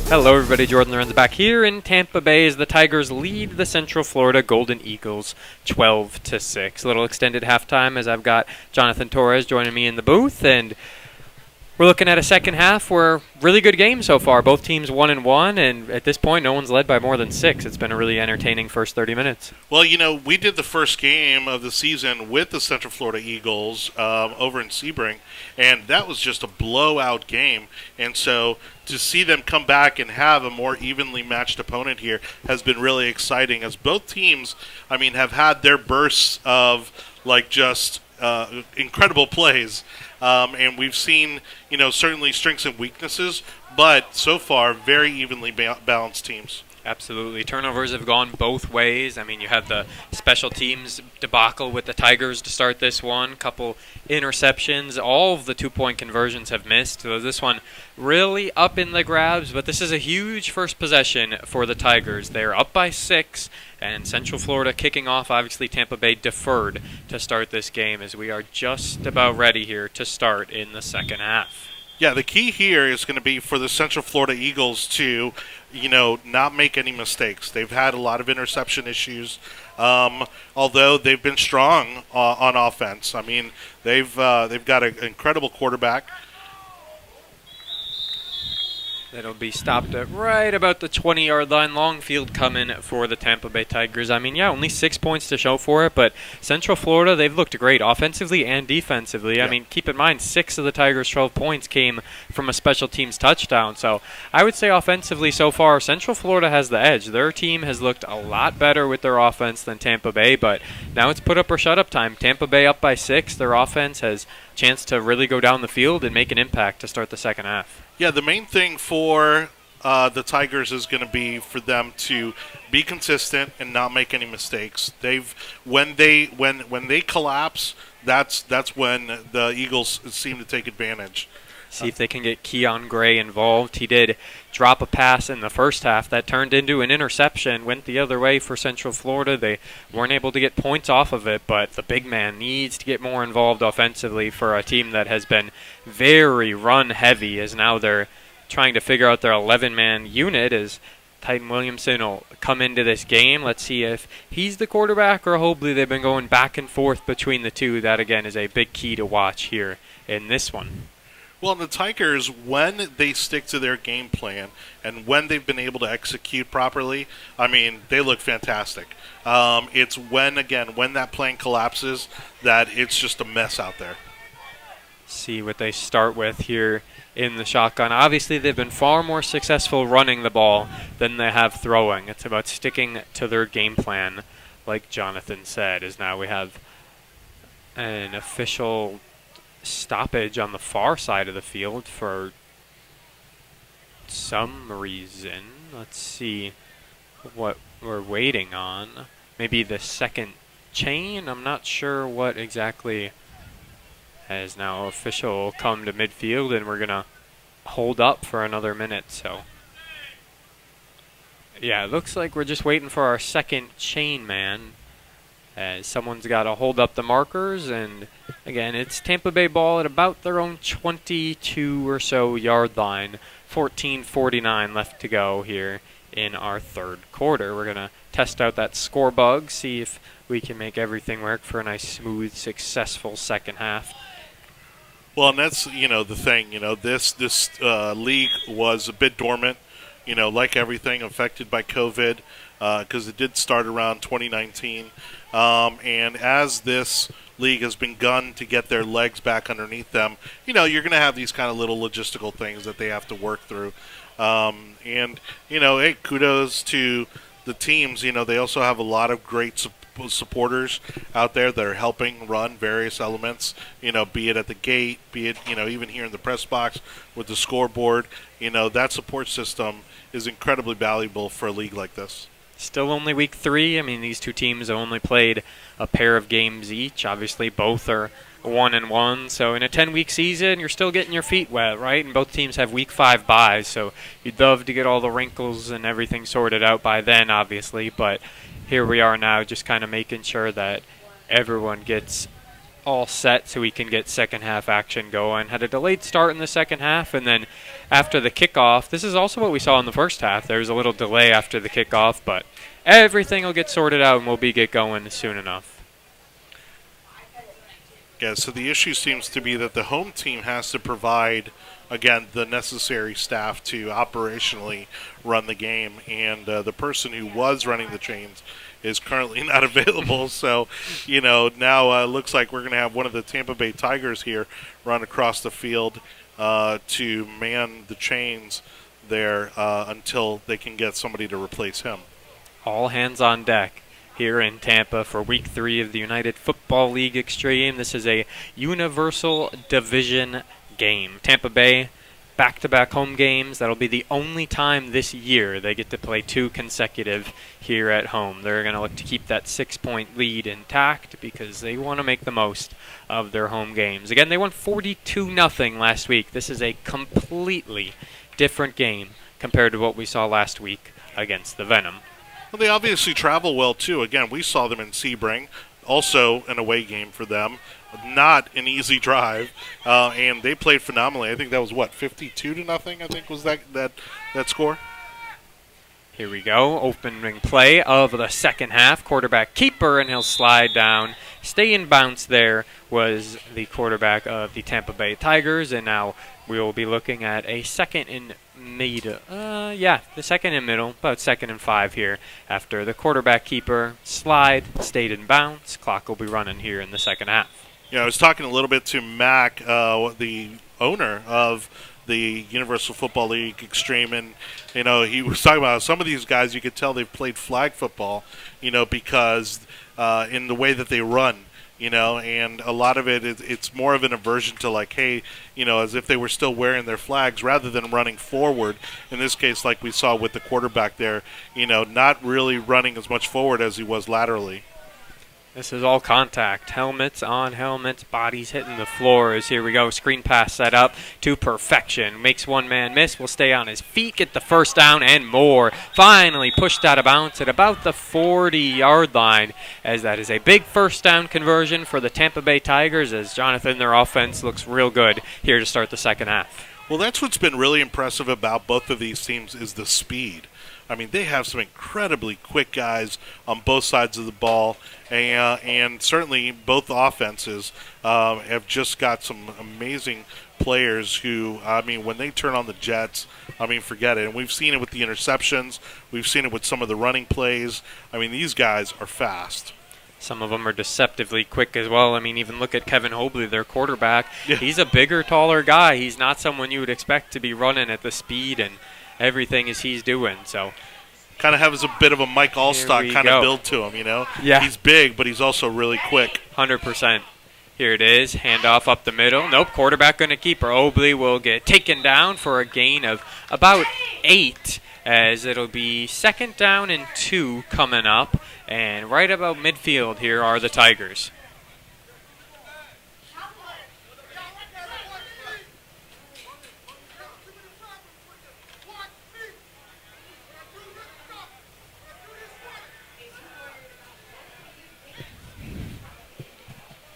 Hello everybody, Jordan Lorenz back here in Tampa Bay as the Tigers lead the Central Florida Golden Eagles 12-6. A little extended halftime as I've got Jonathan Torres joining me in the booth, and we're looking at a second half where really good game so far. Both teams 1-1, and at this point no one's led by more than 6. It's been a really entertaining first 30 minutes. Well, we did the first game of the season with the Central Florida Eagles over in Sebring, and that was just a blowout game. And so to see them come back and have a more evenly matched opponent here has been really exciting, as both teams, have had their bursts of just incredible plays. And we've seen, certainly strengths and weaknesses, but so far, very evenly balanced teams. Absolutely. Turnovers have gone both ways. You have the special teams debacle with the Tigers to start this one. Couple interceptions. All of the two-point conversions have missed. So this one really up in the grabs, but this is a huge first possession for the Tigers. They're up by 6, and Central Florida kicking off. Obviously, Tampa Bay deferred to start this game as we are just about ready here to start in the second half. Yeah, the key here is going to be for the Central Florida Eagles to, not make any mistakes. They've had a lot of interception issues, although they've been strong on offense. They've got an incredible quarterback. That'll be stopped at right about the 20-yard line. Long field coming for the Tampa Bay Tigers. Only 6 points to show for it, but Central Florida, they've looked great offensively and defensively. Yeah. Keep in mind, 6 of the Tigers' 12 points came from a special teams touchdown. So I would say offensively so far, Central Florida has the edge. Their team has looked a lot better with their offense than Tampa Bay, but now it's put up or shut up time. Tampa Bay up by 6. Their offense has a chance to really go down the field and make an impact to start the second half. Yeah, the main thing for the Tigers is going to be for them to be consistent and not make any mistakes. When they collapse, that's when the Eagles seem to take advantage. See if they can get Keon Gray involved. He did drop a pass in the first half that turned into an interception, went the other way for Central Florida. They weren't able to get points off of it, but the big man needs to get more involved offensively for a team that has been very run-heavy, as now they're trying to figure out their 11-man unit as Titan Williamson will come into this game. Let's see if he's the quarterback or Hobley. They've been going back and forth between the two. That, again, is a big key to watch here in this one. Well, the Tigers, when they stick to their game plan and when they've been able to execute properly, they look fantastic. It's when that plan collapses that it's just a mess out there. See what they start with here in the shotgun. Obviously, they've been far more successful running the ball than they have throwing. It's about sticking to their game plan, like Jonathan said, as now we have an official stoppage on the far side of the field for some reason. Let's see what we're waiting on. Maybe the second chain? I'm not sure what exactly has now official come to midfield, and we're going to hold up for another minute. So, yeah, it looks like we're just waiting for our second chain man, as someone's got to hold up the markers. And again, it's Tampa Bay ball at about their own 22 or so yard line. 14:49 left to go here in our third quarter. We're going to test out that score bug, see if we can make everything work for a nice, smooth, successful second half. Well, and that's, the thing. This league was a bit dormant, like everything, affected by COVID, because it did start around 2019. And as this league has begun to get their legs back underneath them, you're going to have these kind of little logistical things that they have to work through. Hey, kudos to the teams. They also have a lot of great supporters out there that are helping run various elements, be it at the gate, be it, even here in the press box with the scoreboard. That support system is incredibly valuable for a league like this. Still only week 3. These two teams have only played a pair of games each. Obviously, both are 1-1. So in a 10-week season, you're still getting your feet wet, right? And both teams have week 5 byes. So you'd love to get all the wrinkles and everything sorted out by then, obviously. But here we are now, just kind of making sure that everyone gets all set so we can get second half action going. Had a delayed start in the second half, and then after the kickoff, this is also what we saw in the first half. There was a little delay after the kickoff, but everything will get sorted out and we'll get going soon enough. Yeah, so the issue seems to be that the home team has to provide, again, the necessary staff to operationally run the game, and the person who was running the chains is currently not available. So, now it looks like we're going to have one of the Tampa Bay Tigers here run across the field to man the chains there until they can get somebody to replace him. All hands on deck here in Tampa for Week 3 of the United Football League Extreme. This is a Universal Division game. Tampa Bay, back-to-back home games. That'll be the only time this year they get to play 2 consecutive here at home. They're going to look to keep that 6-point lead intact because they want to make the most of their home games. Again, they won 42-0 last week. This is a completely different game compared to what we saw last week against the Venom. Well, they obviously travel well, too. Again, we saw them in Sebring, also an away game for them. Not an easy drive, and they played phenomenally. I think that was, 52-0, I think was that score? Here we go, opening play of the second half. Quarterback keeper, and he'll slide down. Stay in bounce there was the quarterback of the Tampa Bay Tigers, and now we will be looking at a second and middle. The second and middle, about 2nd and 5 here after the quarterback keeper slide, stayed in bounce. Clock will be running here in the second half. Yeah, I was talking a little bit to Mac, the owner of the Universal Football League Extreme, and he was talking about some of these guys. You could tell they've played flag football, because in the way that they run, and a lot of it's more of an aversion to as if they were still wearing their flags rather than running forward. In this case, like we saw with the quarterback there, not really running as much forward as he was laterally. This is all contact. Helmets on helmets, bodies hitting the floor. As here we go. Screen pass set up to perfection. Makes one man miss. Will stay on his feet, get the first down and more. Finally pushed out of bounds at about the 40-yard line, as that is a big first down conversion for the Tampa Bay Tigers, as Jonathan, their offense looks real good here to start the second half. Well, that's what's been really impressive about both of these teams is the speed. I mean, they have some incredibly quick guys on both sides of the ball, and certainly both offenses have just got some amazing players who, when they turn on the jets, forget it. And we've seen it with the interceptions. We've seen it with some of the running plays. These guys are fast. Some of them are deceptively quick as well. Even look at Kevin Hobley, their quarterback. Yeah. He's a bigger, taller guy. He's not someone you would expect to be running at the speed and everything as he's doing. So kind of has a bit of a Mike Allstock kind of build to him, Yeah. He's big, but he's also really quick. 100%. Here it is, handoff up the middle. Nope, quarterback going to keep her. Obley will get taken down for a gain of about 8, as it'll be 2nd down and 2 coming up. And right about midfield here are the Tigers.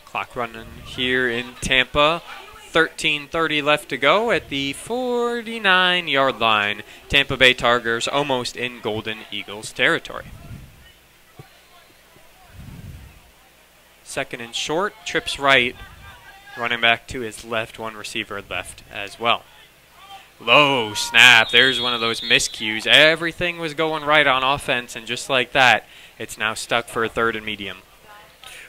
Clock running here in Tampa. 13:30 left to go at the 49-yard line. Tampa Bay Tigers almost in Golden Eagles territory. 2nd and short, trips right. Running back to his left, one receiver left as well. Low snap. There's one of those miscues. Everything was going right on offense, and just like that, it's now stuck for a 3rd and medium.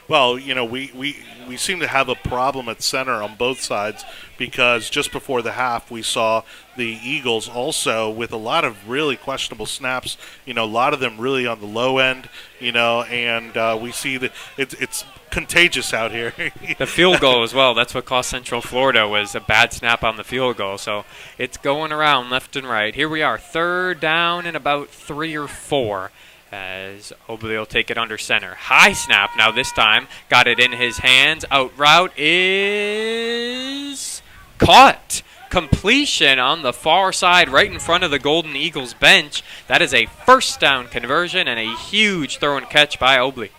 Well, we seem to have a problem at center on both sides, because just before the half we saw the Eagles also with a lot of really questionable snaps, a lot of them really on the low end, and we see that it's contagious out here. The field goal as well, that's what cost Central Florida, was a bad snap on the field goal. So it's going around left and right. Here we are, 3rd down and about 3 or 4. As Obley will take it under center. High snap now this time. Got it in his hands. Out route is caught. Completion on the far side right in front of the Golden Eagles bench. That is a 1st down conversion and a huge throw and catch by Obley.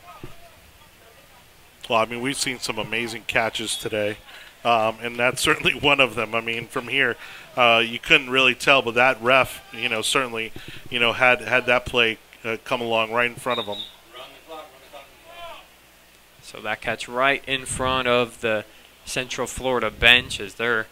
Well, I mean, we've seen some amazing catches today, and that's certainly one of them. I mean, from here, you couldn't really tell, but that ref, certainly, had that play come along right in front of him. So that catch right in front of the Central Florida bench as their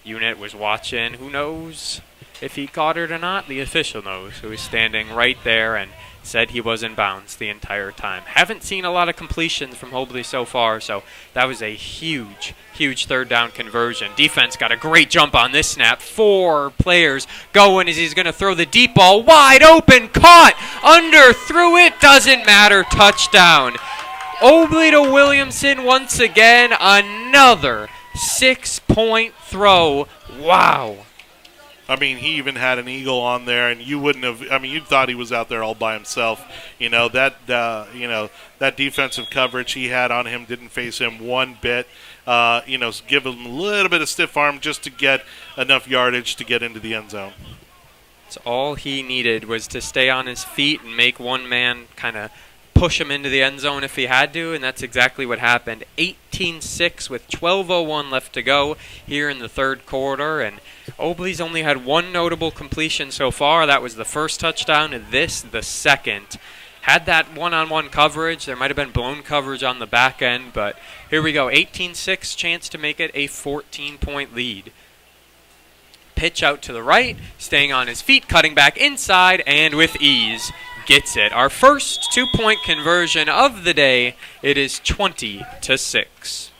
unit was watching. Who knows if he caught it or not? The official knows, who was standing right there and said he was in bounds the entire time. Haven't seen a lot of completions from Hobley so far, so that was a huge, huge third down conversion. Defense got a great jump on this snap. 4 players going as he's going to throw the deep ball wide open. Caught, under, threw it, doesn't matter, touchdown. Hobley to Williamson once again, another 6-point throw. Wow. I mean, he even had an eagle on there, and you wouldn't have. I mean, you thought he was out there all by himself. That defensive coverage he had on him didn't face him one bit. Give him a little bit of stiff arm just to get enough yardage to get into the end zone. So all he needed was to stay on his feet and make one man kind of push him into the end zone if he had to, and that's exactly what happened. 18-6 with 12:01 left to go here in the third quarter, and Hobley's only had one notable completion so far. That was the first touchdown, and this the second. Had that one-on-one coverage. There might have been blown coverage on the back end, but here we go. 18-6, chance to make it a 14-point lead. Pitch out to the right, staying on his feet, cutting back inside, and with ease gets it. Our first 2-point conversion of the day. It is 20-6.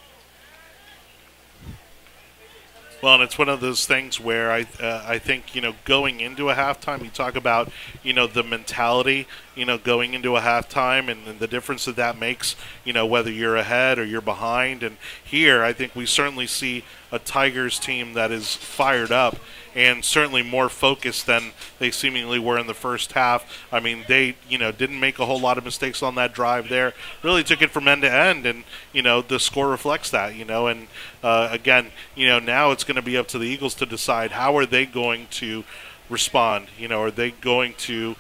Well, and it's one of those things where I think, going into a halftime, you talk about, the mentality, going into a halftime and the difference that makes, whether you're ahead or you're behind. And here, I think we certainly see a Tigers team that is fired up and certainly more focused than they seemingly were in the first half. I mean, they, didn't make a whole lot of mistakes on that drive there. Really took it from end to end, and, the score reflects that, and again, now it's going to be up to the Eagles to decide how are they going to respond. Are they going to,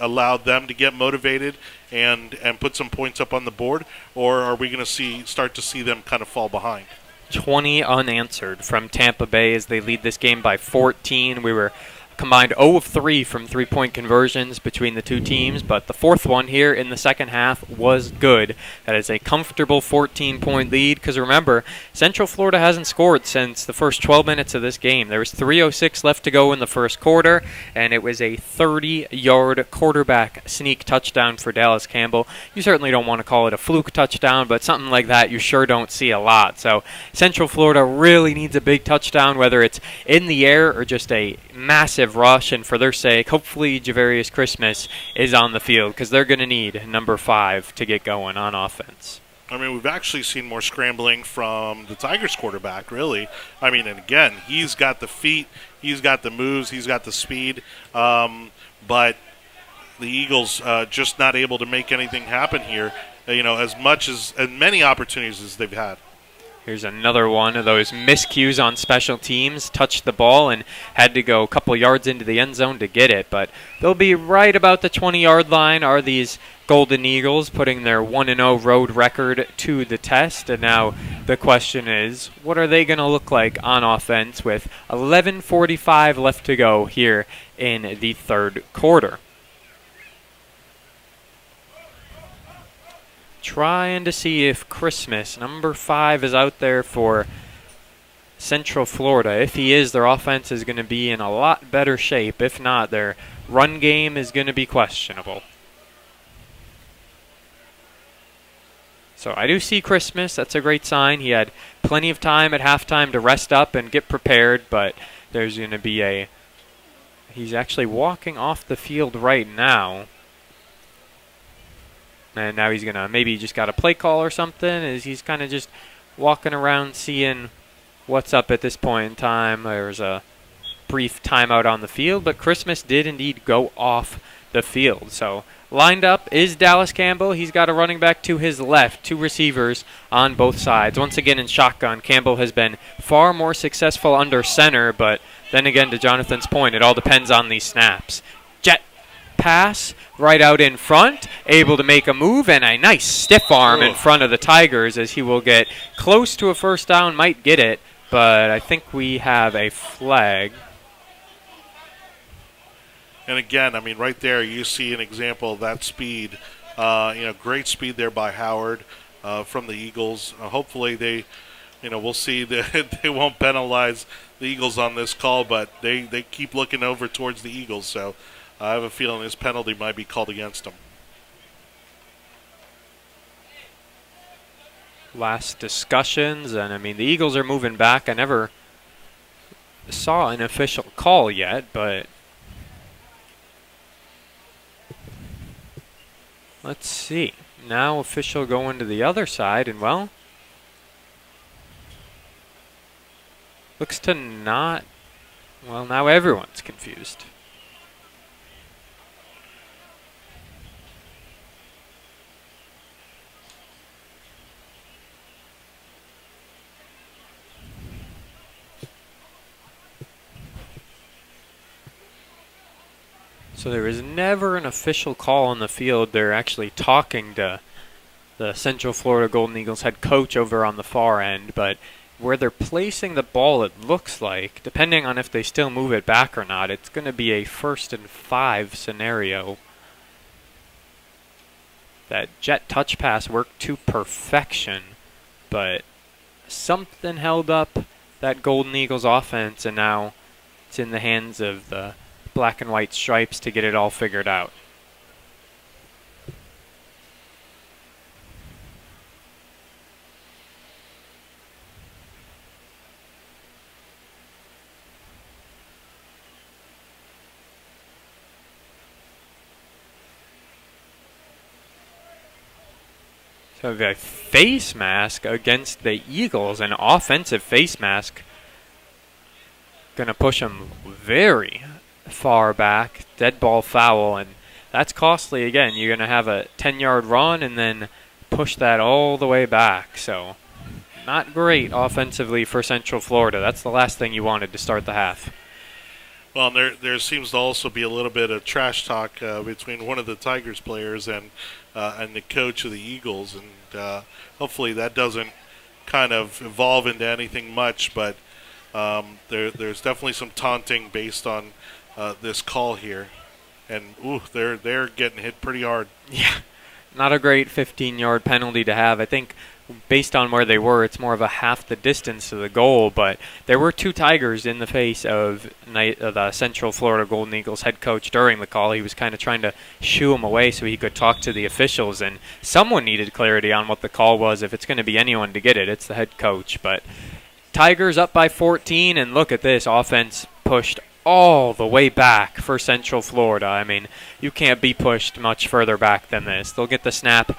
allow them to get motivated and put some points up on the board, or are we going to start to see them kind of fall behind? 20 unanswered from Tampa Bay as they lead this game by 14. We were combined 0 of 3 from three-point conversions between the two teams, but the fourth one here in the second half was good. That is a comfortable 14-point lead because remember, Central Florida hasn't scored since the first 12 minutes of this game. There was 3:06 left to go in the first quarter, and it was a 30-yard quarterback sneak touchdown for Dallas Campbell. You certainly don't want to call it a fluke touchdown, but something like that you sure don't see a lot. So Central Florida really needs a big touchdown, whether it's in the air or just a massive rush, and for their sake, hopefully Javarius Christmas is on the field because they're going to need number 5 to get going on offense. I mean, we've actually seen more scrambling from the Tigers quarterback, really. I mean, and again, he's got the feet, he's got the moves, he's got the speed, but the Eagles just not able to make anything happen here, as many opportunities as they've had. Here's another one of those miscues on special teams. Touched the ball and had to go a couple yards into the end zone to get it. But they'll be right about the 20-yard line are these Golden Eagles, putting their 1-0 road record to the test. And now the question is, what are they going to look like on offense with 11:45 left to go here in the third quarter? Trying to see if Christmas, number 5, is out there for Central Florida. If he is, their offense is going to be in a lot better shape. If not, their run game is going to be questionable. So I do see Christmas. That's a great sign. He had plenty of time at halftime to rest up and get prepared, but there's going to be he's actually walking off the field right now. And now he's going to maybe just got a play call or something as he's kind of just walking around seeing what's up at this point in time. There's a brief timeout on the field, but Christmas did indeed go off the field. So lined up is Dallas Campbell. He's got a running back to his left, 2 receivers on both sides. Once again in shotgun, Campbell has been far more successful under center, but then again, to Jonathan's point, it all depends on these snaps. Jet pass right out in front, able to make a move, and a nice stiff arm in front of the Tigers as he will get close to a first down, might get it, but I think we have a flag. And again, I mean, right there you see an example of that speed. Great speed there by Howard from the Eagles. Hopefully they, we'll see that they won't penalize the Eagles on this call, but they keep looking over towards the Eagles. So I have a feeling this penalty might be called against them. Last discussions, and I mean, the Eagles are moving back. I never saw an official call yet, but let's see. Now official going to the other side, and well, looks to not, well, now everyone's confused. So there was never an official call on the field. They're actually talking to the Central Florida Golden Eagles head coach over on the far end, but where they're placing the ball, it looks like, depending on if they still move it back or not, it's going to be a 1st and 5 scenario. That jet touch pass worked to perfection, but something held up that Golden Eagles offense, and now it's in the hands of the black and white stripes to get it all figured out. So a face mask against the Eagles, an offensive face mask. Going to push them very far back, dead ball foul, and that's costly again. You're going to have a 10-yard run and then push that all the way back. So not great offensively for Central Florida. That's the last thing you wanted to start the half. Well, there seems to also be a little bit of trash talk between one of the Tigers players and the coach of the Eagles, and hopefully that doesn't kind of evolve into anything much, but there's definitely some taunting based on this call here, and they're getting hit pretty hard. Yeah, not a great 15-yard penalty to have. I think based on where they were, it's more of a half the distance to the goal, but there were 2 Tigers in the face of the Central Florida Golden Eagles head coach during the call. He was kind of trying to shoo him away so he could talk to the officials, and someone needed clarity on what the call was. If it's going to be anyone to get it, it's the head coach. But Tigers up by 14, and look at this offense pushed all the way back for Central Florida. I mean, you can't be pushed much further back than this. They'll get the snap,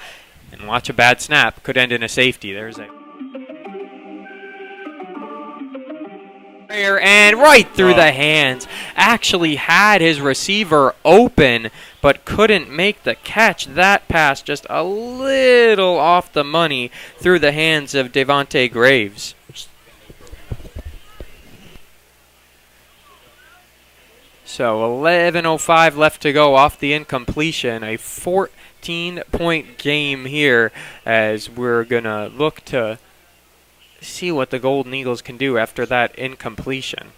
and watch a bad snap. Could end in a safety. There's a and right through the hands. Actually had his receiver open, but couldn't make the catch. That pass just a little off the money through the hands of Devontae Graves. So 11:05 left to go off the incompletion. A 14-point game here as we're going to look to see what the Golden Eagles can do after that incompletion.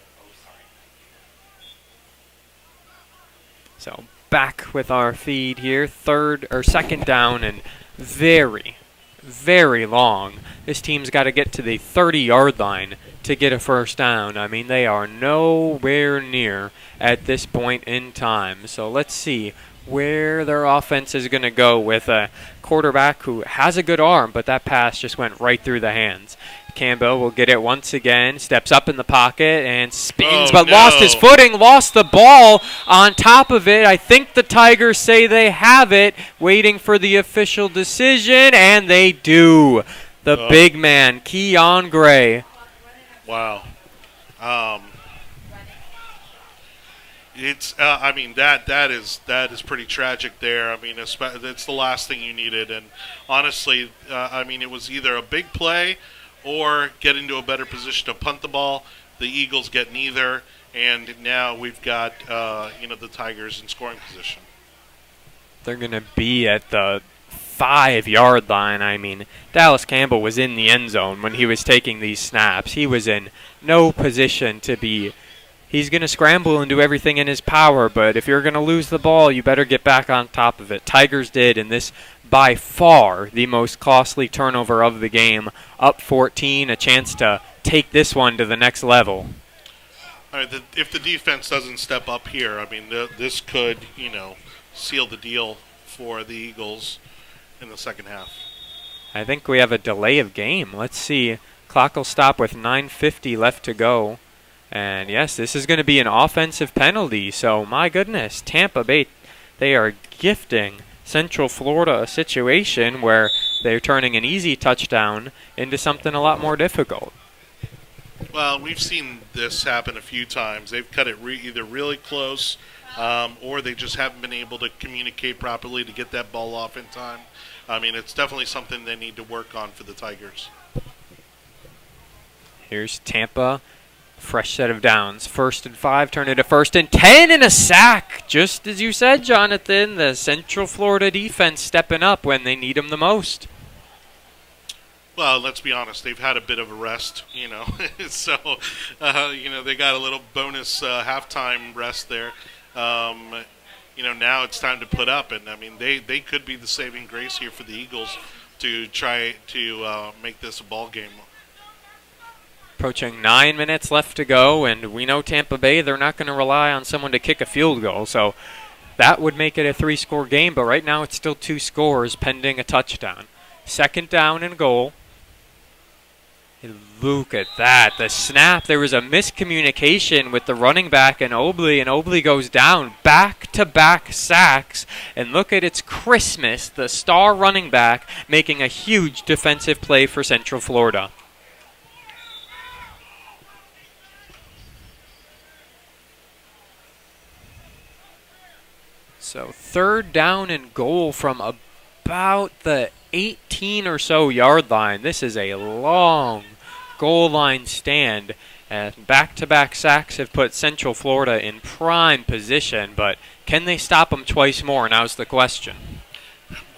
So back with our feed here. 2nd down and very, very long. This team's got to get to the 30-yard line to get a first down. I mean, they are nowhere near at this point in time. So let's see where their offense is going to go with a quarterback who has a good arm, but that pass just went right through the hands. Campbell will get it once again, steps up in the pocket and spins, but lost his footing, lost the ball on top of it. I think the Tigers say they have it, waiting for the official decision, and they do. The big man, Keon Gray. Wow. It's I mean that is pretty tragic there. I mean it's the last thing you needed, and honestly, I mean it was either a big play or get into a better position to punt the ball. The Eagles get neither, and now we've got the Tigers in scoring position. They're going to be at the 5-yard line. I mean, Dallas Campbell was in the end zone when he was taking these snaps. He was in no position to be. He's going to scramble and do everything in his power, but if you're going to lose the ball, you better get back on top of it. Tigers did, and this by far the most costly turnover of the game. Up 14, a chance to take this one to the next level. All right, if the defense doesn't step up here, I mean, this could, seal the deal for the Eagles in the second half. I think we have a delay of game. Let's see. Clock will stop with 9:50 left to go. And yes, this is going to be an offensive penalty. So, my goodness, Tampa Bay, they are gifting Central Florida a situation where they're turning an easy touchdown into something a lot more difficult. Well, we've seen this happen a few times. They've cut it either really close or they just haven't been able to communicate properly to get that ball off in time. I mean, it's definitely something they need to work on for the Tigers. Here's Tampa. Fresh set of downs. 1st and 5, turn it to 1st and 10, and a sack. Just as you said, Jonathan, the Central Florida defense stepping up when they need them the most. Well, let's be honest. They've had a bit of a rest, so, they got a little bonus halftime rest there. Now it's time to put up, and, I mean, they could be the saving grace here for the Eagles to try to make this a ball game. Approaching 9 minutes left to go, and we know Tampa Bay, they're not going to rely on someone to kick a field goal, so that would make it a 3-score game, but right now it's still 2 scores pending a touchdown. 2nd down and goal. And look at that. The snap, there was a miscommunication with the running back and Obley goes down. Back-to-back sacks, and look at it's Christmas, the star running back making a huge defensive play for Central Florida. So 3rd down and goal from about the 18 or so yard line. This is a long goal line stand. And back-to-back sacks have put Central Florida in prime position, but can they stop them twice more? Now's the question.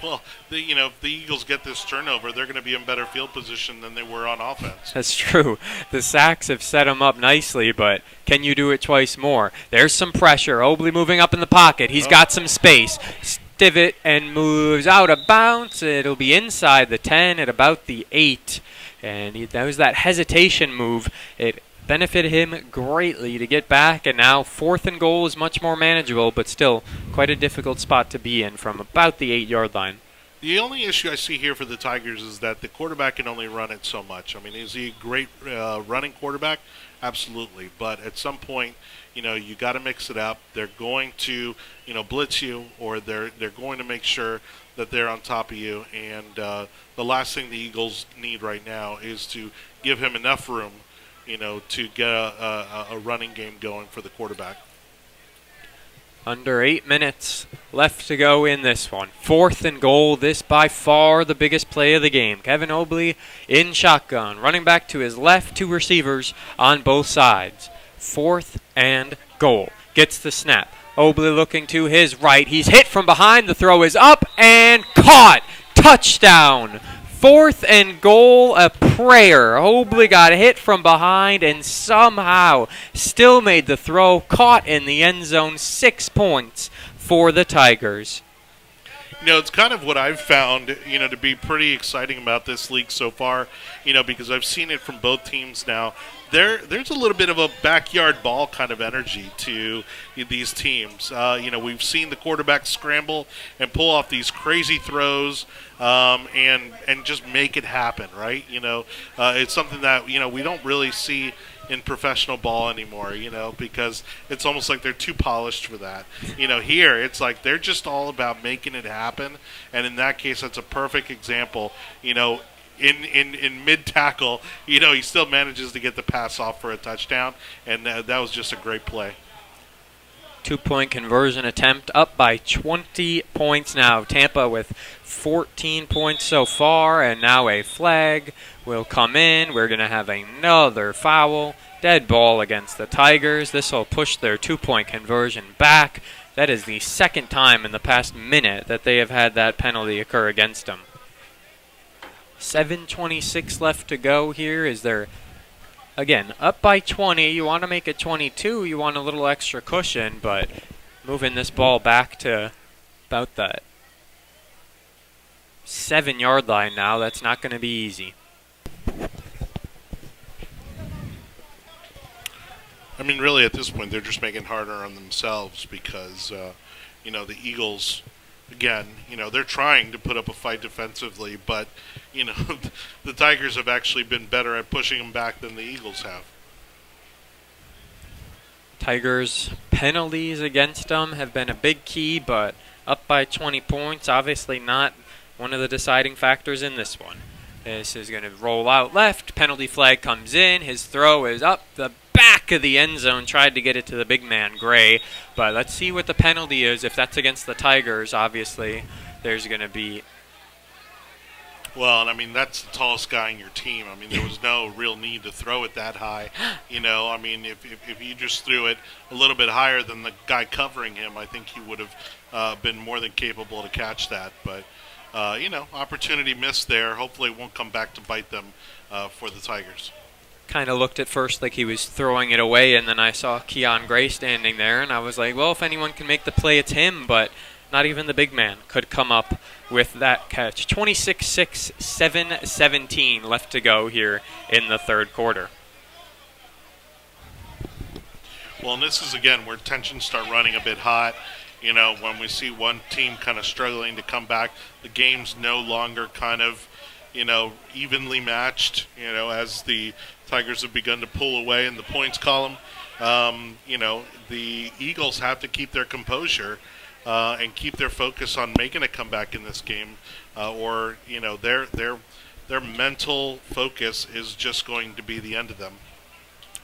Well, if the Eagles get this turnover, they're going to be in better field position than they were on offense. That's true. The sacks have set them up nicely, but can you do it twice more? There's some pressure. Obley moving up in the pocket. He's got some space. Stivit and moves out of bounds. It'll be inside the 10 at about the 8. And that was that hesitation move. It benefited him greatly to get back, and now 4th and goal is much more manageable, but still quite a difficult spot to be in from about the 8-yard line. The only issue I see here for the Tigers is that the quarterback can only run it so much. I mean, is he a great running quarterback? Absolutely. But at some point, you got to mix it up. They're going to, blitz you, or they're going to make sure that they're on top of you. And the last thing the Eagles need right now is to give him enough room to get a running game going for the quarterback. Under 8 minutes left to go in this one. 4th and goal. This by far the biggest play of the game. Kevin Obley in shotgun. Running back to his left, 2 receivers on both sides. 4th and goal. Gets the snap. Obley looking to his right. He's hit from behind. The throw is up and caught. Touchdown. 4th and goal, a prayer. Obley got hit from behind and somehow still made the throw. Caught in the end zone. 6 points for the Tigers. It's kind of what I've found, to be pretty exciting about this league so far, because I've seen it from both teams now. There's a little bit of a backyard ball kind of energy to these teams. We've seen the quarterback scramble and pull off these crazy throws and just make it happen, right? It's something that, we don't really see in professional ball anymore, because it's almost like they're too polished for that. Here it's like they're just all about making it happen, and in that case, that's a perfect example. In mid tackle, he still manages to get the pass off for a touchdown, and that was just a great play. 2-point conversion attempt, up by 20 points now. Tampa with 14 points so far, and now a flag will come in. We're going to have another foul. Dead ball against the Tigers. This will push their 2-point conversion back. That is the second time in the past minute that they have had that penalty occur against them. 7:26 left to go here. Is there, again, up by 20. You want to make it 22. You want a little extra cushion, but moving this ball back to about that 7-yard line now, that's not going to be easy. I mean, really, at this point, they're just making it harder on themselves because, the Eagles, again, they're trying to put up a fight defensively, but, the Tigers have actually been better at pushing them back than the Eagles have. Tigers' penalties against them have been a big key, but up by 20 points, obviously not one of the deciding factors in this one. This is going to roll out left. Penalty flag comes in. His throw is up the back of the end zone. Tried to get it to the big man, Gray. But let's see what the penalty is. If that's against the Tigers, obviously there's going to be... Well, and I mean, that's the tallest guy in your team. I mean, there was no real need to throw it that high. I mean, if you just threw it a little bit higher than the guy covering him, I think he would have been more than capable to catch that. But, opportunity missed there. Hopefully it won't come back to bite them for the Tigers. Kind of looked at first like he was throwing it away, and then I saw Keon Gray standing there, and I was like, well, if anyone can make the play, it's him, but not even the big man could come up with that catch. 26-6, 7:17 left to go here in the third quarter. Well, and this is, again, where tensions start running a bit hot. When we see one team kind of struggling to come back, the game's no longer kind of, evenly matched, as the Tigers have begun to pull away in the points column. The Eagles have to keep their composure and keep their focus on making a comeback in this game, or their mental focus is just going to be the end of them.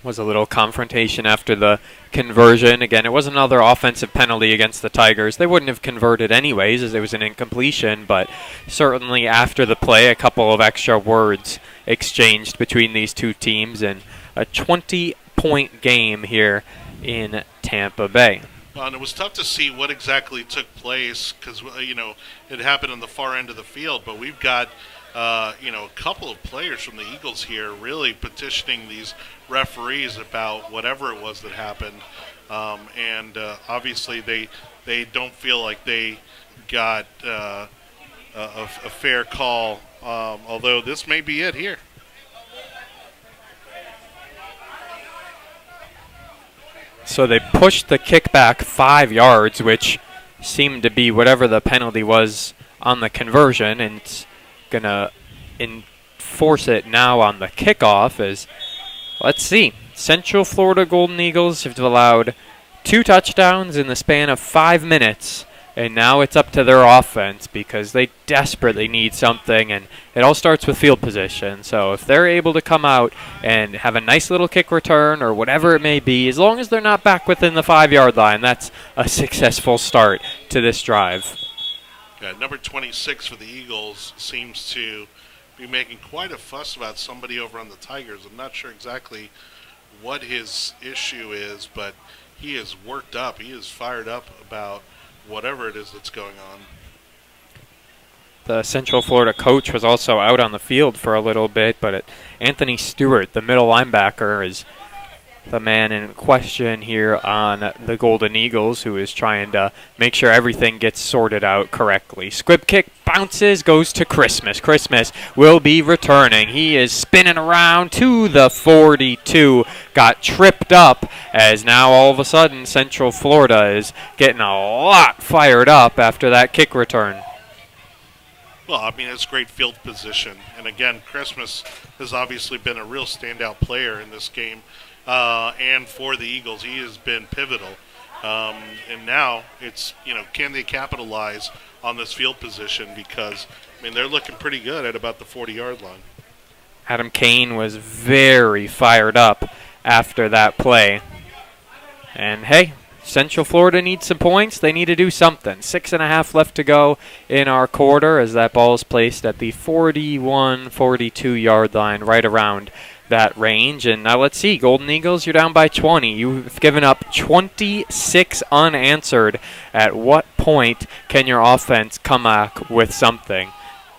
Was a little confrontation after the conversion. Again, it was another offensive penalty against the Tigers. They wouldn't have converted anyways as it was an incompletion, but certainly after the play, a couple of extra words exchanged between these two teams, and a 20-point game here in Tampa Bay. Well, and it was tough to see what exactly took place because, it happened on the far end of the field, but we've got a couple of players from the Eagles here really petitioning these referees about whatever it was that happened. And obviously they don't feel like they got a fair call, although this may be it here. So they pushed the kickback 5 yards, which seemed to be whatever the penalty was on the conversion, and it's going to enforce it now on the kickoff. As let's see, Central Florida Golden Eagles have allowed 2 touchdowns in the span of 5 minutes, and now it's up to their offense because they desperately need something, and it all starts with field position. So if they're able to come out and have a nice little kick return or whatever it may be, as long as they're not back within the 5-yard line, that's a successful start to this drive. Yeah, number 26 for the Eagles seems to be making quite a fuss about somebody over on the Tigers. I'm not sure exactly what his issue is, but he is worked up. He is fired up about whatever it is that's going on. The Central Florida coach was also out on the field for a little bit, but Anthony Stewart, the middle linebacker, is the man in question here on the Golden Eagles, who is trying to make sure everything gets sorted out correctly. Squib kick bounces, goes to Christmas. Christmas will be returning. He is spinning around to the 42. Got tripped up, as now all of a sudden Central Florida is getting a lot fired up after that kick return. Well, I mean, it's great field position. And again, Christmas has obviously been a real standout player in this game. And for the Eagles, he has been pivotal. And now it's, can they capitalize on this field position? Because, they're looking pretty good at about the 40-yard line. Adam Kane was very fired up after that play. And, hey, Central Florida needs some points. They need to do something. 6.5 left to go in our quarter as that ball is placed at the 41, 42-yard line, right around that range. And now let's see, Golden Eagles, you're down by 20. You've given up 26 unanswered. At what point can your offense come back with something?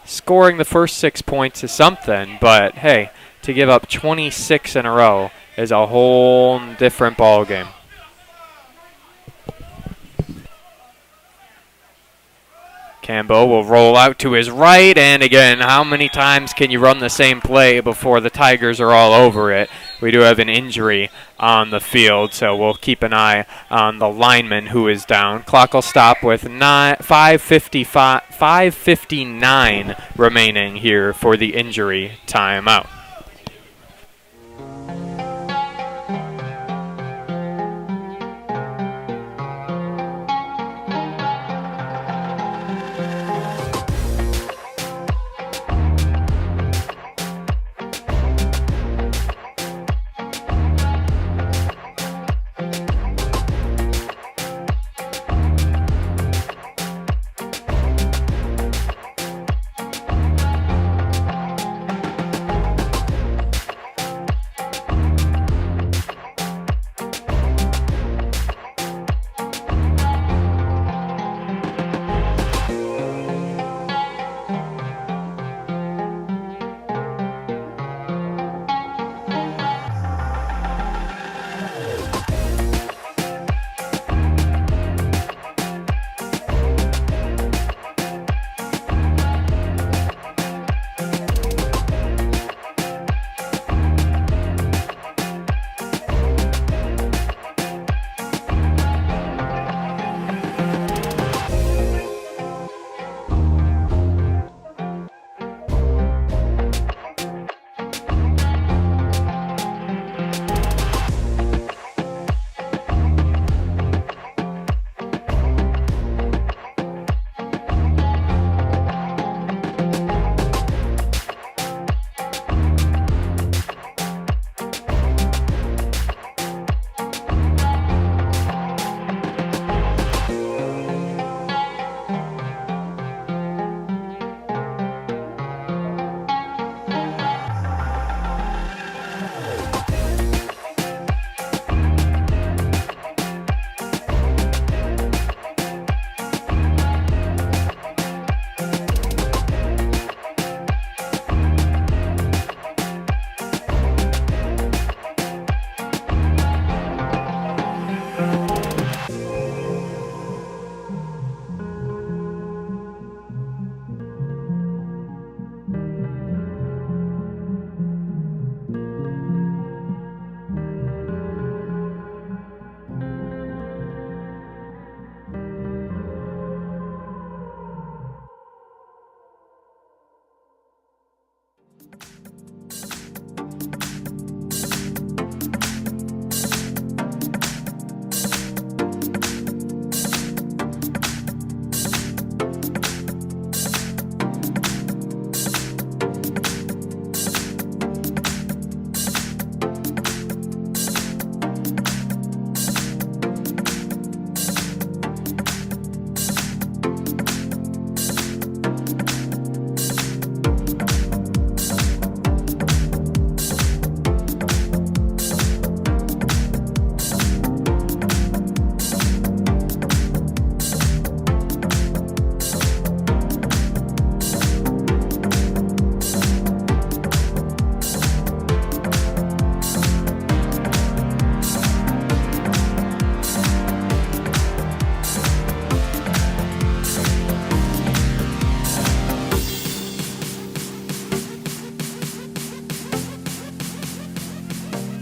Scoring the first 6 points is something, but hey, to give up 26 in a row is a whole different ballgame. Cambo will roll out to his right, and again, how many times can you run the same play before the Tigers are all over it? We do have an injury on the field, so we'll keep an eye on the lineman who is down. Clock will stop with 5:59 remaining here for the injury timeout.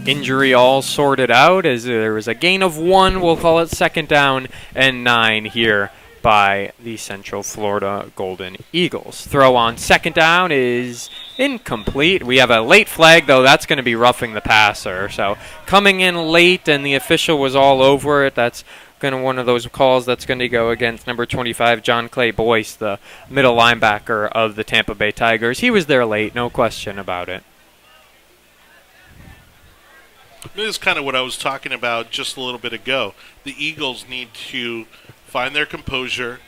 Injury all sorted out as there was a gain of 1. We'll call it 2nd down and 9 here by the Central Florida Golden Eagles. Throw on 2nd down is incomplete. We have a late flag, though. That's going to be roughing the passer. So coming in late, and the official was all over it. That's going to one of those calls that's going to go against number 25, John Clay Boyce, the middle linebacker of the Tampa Bay Tigers. He was there late, no question about it. This is kind of what I was talking about just a little bit ago. The Eagles need to find their composure,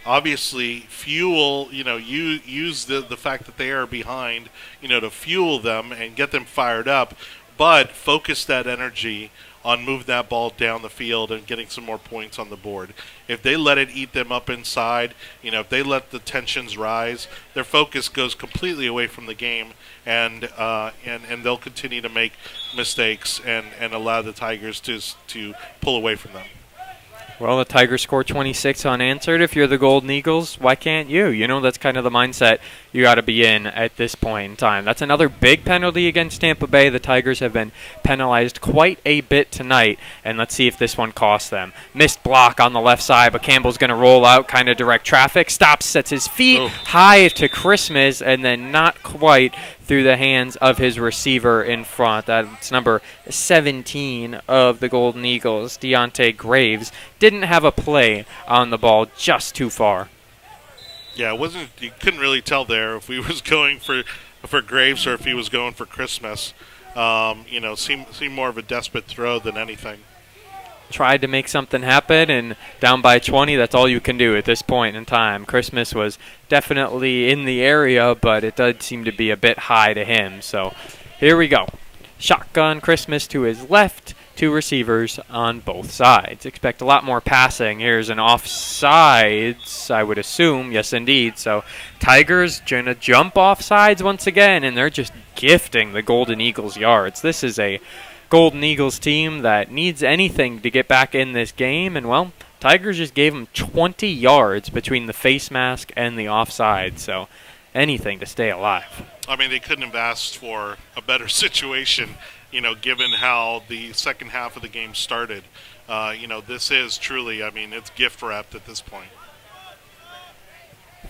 obviously fuel, use the fact that they are behind, to fuel them and get them fired up, but focus that energy on moving that ball down the field and getting some more points on the board. If they let it eat them up inside, if they let the tensions rise, their focus goes completely away from the game, and they'll continue to make mistakes and allow the Tigers to pull away from them. Well, the Tigers score 26 unanswered. If you're the Golden Eagles, why can't you? That's kind of the mindset you got to be in at this point in time. That's another big penalty against Tampa Bay. The Tigers have been penalized quite a bit tonight, and let's see if this one costs them. Missed block on the left side, but Campbell's going to roll out, kind of direct traffic. Stops, sets his feet high to Christmas, and then not quite through the hands of his receiver in front. That's number 17 of the Golden Eagles, Deontay Graves. Didn't have a play on the ball, just too far. Yeah, you couldn't really tell there if he was going for Graves or if he was going for Christmas. Seemed more of a desperate throw than anything. Tried to make something happen, and down by 20, that's all you can do at this point in time. Christmas was definitely in the area, but it does seem to be a bit high to him. So here we go. Shotgun Christmas to his left, two receivers on both sides. Expect a lot more passing. Here's an offsides, I would assume. Yes, indeed. So Tigers going to jump offsides once again, and they're just gifting the Golden Eagles yards. This is a Golden Eagles team that needs anything to get back in this game, and well, Tigers just gave them 20 yards between the face mask and the offside, so anything to stay alive. I mean, they couldn't have asked for a better situation, given how the second half of the game started. This is truly, it's gift wrapped at this point.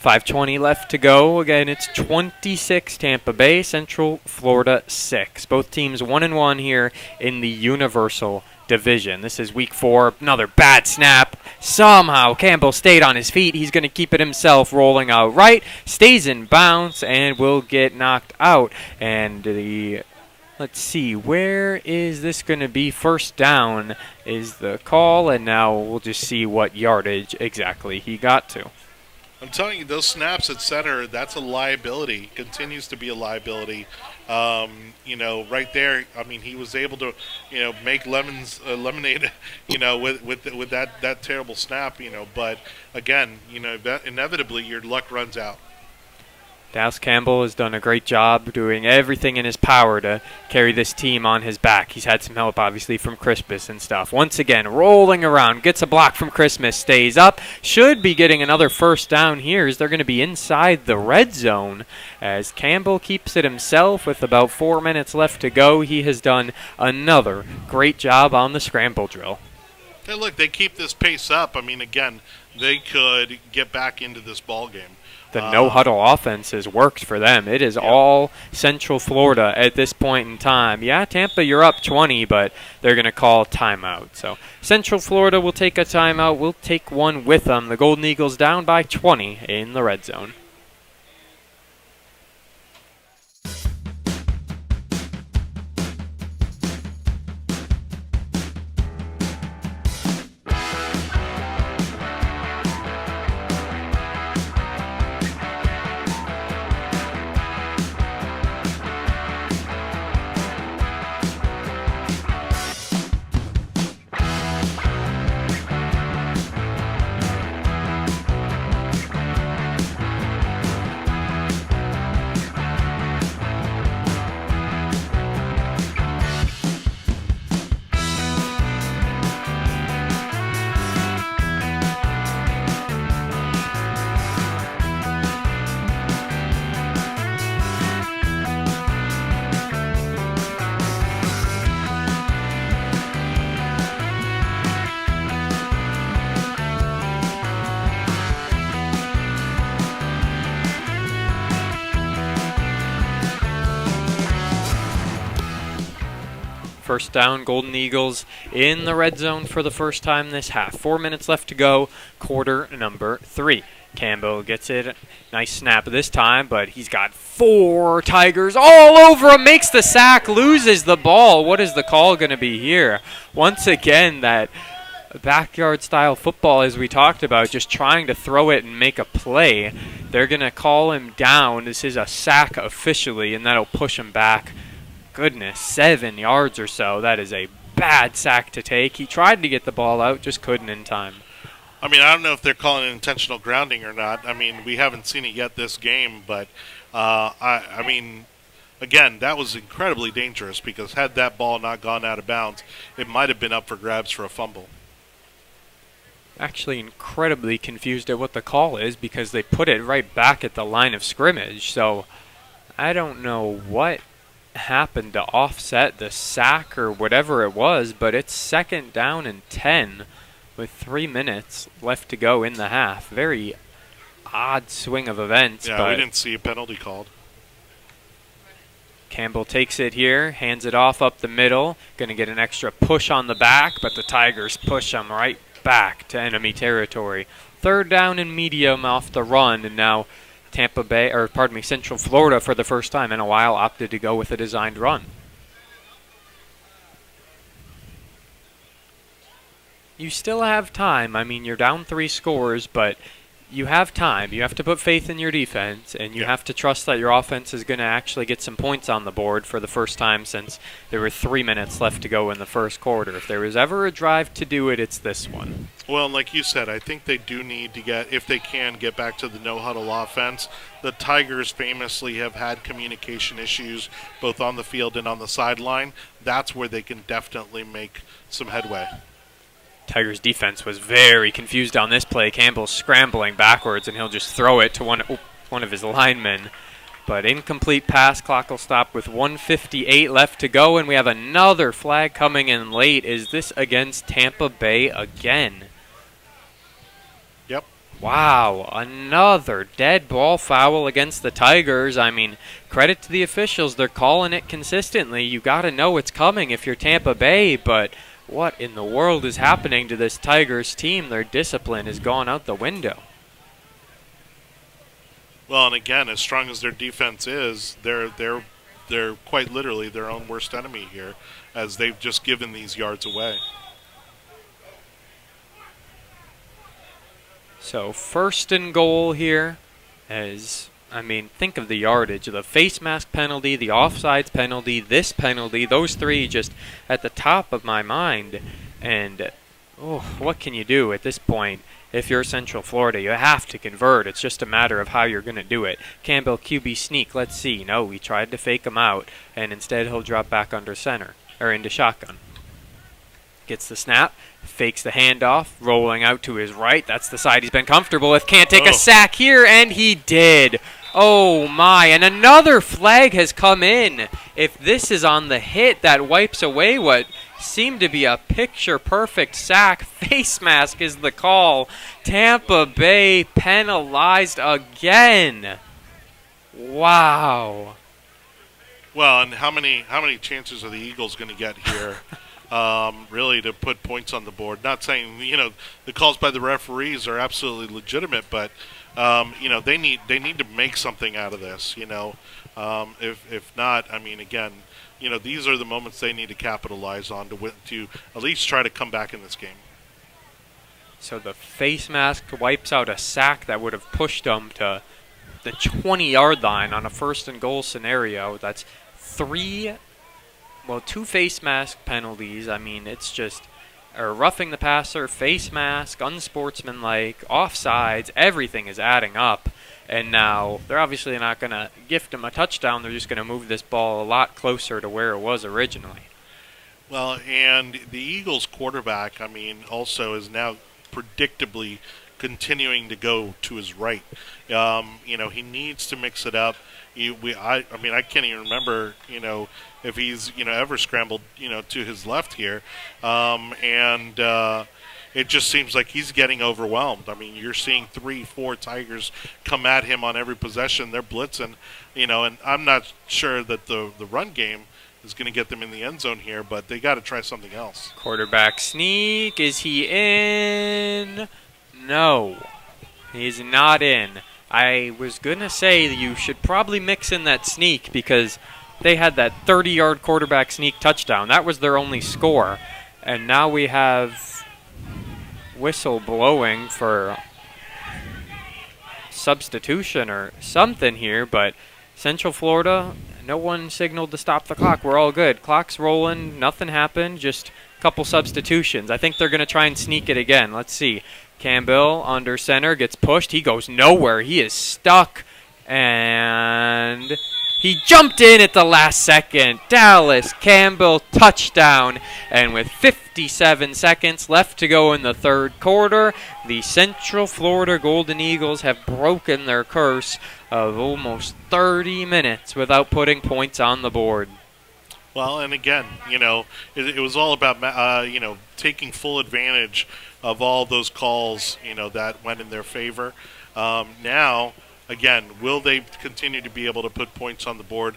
5:20 left to go. Again, it's 26 Tampa Bay, Central Florida 6. Both teams 1-1 here in the Universal Division. This is week 4. Another bad snap. Somehow Campbell stayed on his feet. He's going to keep it himself, rolling out right. Stays in bounds and will get knocked out. And let's see, where is this going to be? First down is the call, and now we'll just see what yardage exactly he got to. I'm telling you, those snaps at center, that's a liability. Continues to be a liability. Right there, he was able to, make lemonade, with that terrible snap, But, again, inevitably your luck runs out. Dallas Campbell has done a great job doing everything in his power to carry this team on his back. He's had some help, obviously, from Christmas and stuff. Once again, rolling around, gets a block from Christmas, stays up. Should be getting another first down here as they're going to be inside the red zone as Campbell keeps it himself with about 4 minutes left to go. He has done another great job on the scramble drill. Hey, look, they keep this pace up. Again, they could get back into this ball game. The no-huddle offense has worked for them. It is all Central Florida at this point in time. Yeah, Tampa, you're up 20, but they're going to call timeout. So Central Florida will take a timeout. We'll take one with them. The Golden Eagles down by 20 in the red zone. First down, Golden Eagles in the red zone for the first time this half. 4 minutes left to go, quarter number 3. Campbell gets it. Nice snap this time, but he's got 4 Tigers all over him. Makes the sack, loses the ball. What is the call going to be here? Once again, that backyard style football, as we talked about, just trying to throw it and make a play. They're going to call him down. This is a sack officially, and that'll push him back. Goodness, 7 yards or so. That is a bad sack to take. He tried to get the ball out, just couldn't in time. I mean, I don't know if they're calling it intentional grounding or not. I mean, we haven't seen it yet this game, but I mean, again, that was incredibly dangerous because had that ball not gone out of bounds, it might have been up for grabs for a fumble. Actually incredibly confused at what the call is because they put it right back at the line of scrimmage. So I don't know what happened to offset the sack or whatever it was, but it's 2nd down and 10 with 3 minutes left to go in the half. Very odd swing of events. Yeah, but we didn't see a penalty called. Campbell takes it here, hands it off up the middle. Going to get an extra push on the back, but the Tigers push him right back to enemy territory. 3rd down and medium off the run, and now Central Florida for the first time in a while opted to go with a designed run. You still have time. I mean, you're down 3 scores, but you have time. You have to put faith in your defense, and you have to trust that your offense is going to actually get some points on the board for the first time since there were 3 minutes left to go in the first quarter. If there was ever a drive to do it, it's this one. Well, like you said, I think they do need to if they can, get back to the no-huddle offense. The Tigers famously have had communication issues both on the field and on the sideline. That's where they can definitely make some headway. Tigers defense was very confused on this play. Campbell's scrambling backwards, and he'll just throw it to one of his linemen. But incomplete pass. Clock will stop with 1:58 left to go, and we have another flag coming in late. Is this against Tampa Bay again? Yep. Wow, another dead ball foul against the Tigers. I mean, credit to the officials. They're calling it consistently. You got to know it's coming if you're Tampa Bay, but what in the world is happening to this Tigers team? Their discipline has gone out the window. Well, and again, as strong as their defense is, they're quite literally their own worst enemy here, as they've just given these yards away. So 1st and goal here, think of the yardage. The face mask penalty, the offsides penalty, this penalty, those 3 just at the top of my mind. And, what can you do at this point? If you're Central Florida, you have to convert. It's just a matter of how you're going to do it. Campbell QB sneak, let's see. No, he tried to fake him out, and instead he'll drop back under center, or into shotgun. Gets the snap, fakes the handoff, rolling out to his right. That's the side he's been comfortable with. Can't take a sack here, and he did. Oh my, and another flag has come in. If this is on the hit, that wipes away what seemed to be a picture-perfect sack. Face mask is the call. Tampa Bay penalized again. Wow. Well, and how many chances are the Eagles going to get here? Really, to put points on the board. Not saying the calls by the referees are absolutely legitimate, but they need to make something out of this. If not, I mean, again, these are the moments they need to capitalize on to at least try to come back in this game. So the face mask wipes out a sack that would have pushed them to the 20-yard line on a 1st and goal scenario. That's 2 face mask penalties. I mean, it's just roughing the passer, face mask, unsportsmanlike, offsides. Everything is adding up. And now they're obviously not going to gift him a touchdown. They're just going to move this ball a lot closer to where it was originally. Well, and the Eagles quarterback, I mean, also is now predictably continuing to go to his right. He needs to mix it up. I can't even remember, if he's, ever scrambled, to his left here. It just seems like he's getting overwhelmed. I mean, you're seeing 3-4 Tigers come at him on every possession. They're blitzing, and I'm not sure that the run game is going to get them in the end zone here, but they got to try something else. Quarterback sneak. Is he in? No, he's not in. I was going to say that you should probably mix in that sneak because they had that 30-yard quarterback sneak touchdown. That was their only score. And now we have whistle blowing for substitution or something here, but Central Florida, no one signaled to stop the clock. We're all good. Clock's rolling. Nothing happened. Just a couple substitutions. I think they're going to try and sneak it again. Let's see. Campbell under center gets pushed. He goes nowhere. He is stuck. And he jumped in at the last second. Dallas Campbell touchdown. And with 57 seconds left to go in the third quarter, the Central Florida Golden Eagles have broken their curse of almost 30 minutes without putting points on the board. Well, and again, it was all about, taking full advantage of all those calls, that went in their favor. Now, again, will they continue to be able to put points on the board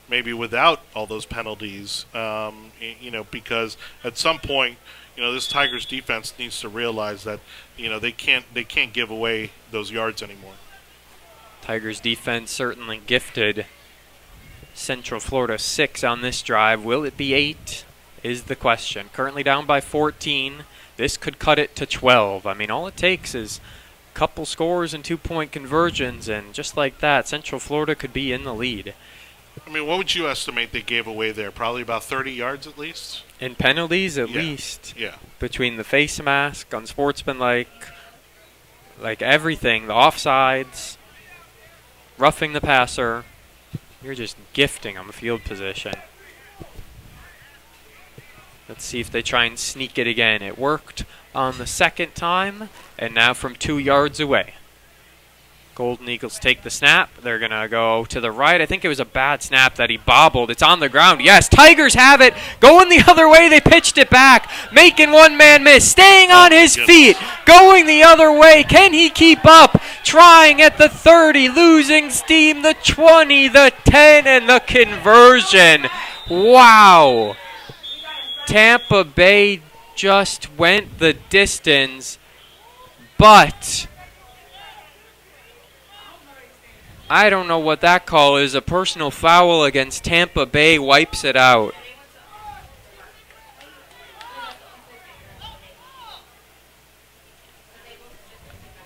maybe without all those penalties? Because at some point, this Tigers defense needs to realize that, they can't give away those yards anymore. Tigers defense certainly gifted Central Florida 6 on this drive. Will it be 8 is the question. Currently down by 14. This could cut it to 12. I mean, all it takes is a couple scores and 2-point conversions, and just like that, Central Florida could be in the lead. I mean, what would you estimate they gave away there? Probably about 30 yards at least? In penalties, at least. Yeah. Between the face mask, unsportsmanlike, like everything, the offsides, roughing the passer, you're just gifting them field position. Let's see if they try and sneak it again. It worked on the second time, and now from 2 yards away. Golden Eagles take the snap. They're going to go to the right. I think it was a bad snap that he bobbled. It's on the ground. Yes, Tigers have it. Going the other way. They pitched it back. Making one man miss. Staying on his feet. Going the other way. Can he keep up? Trying at the 30. Losing steam. The 20. The 10. And the conversion. Wow. Tampa Bay just went the distance. But I don't know what that call is. A personal foul against Tampa Bay wipes it out.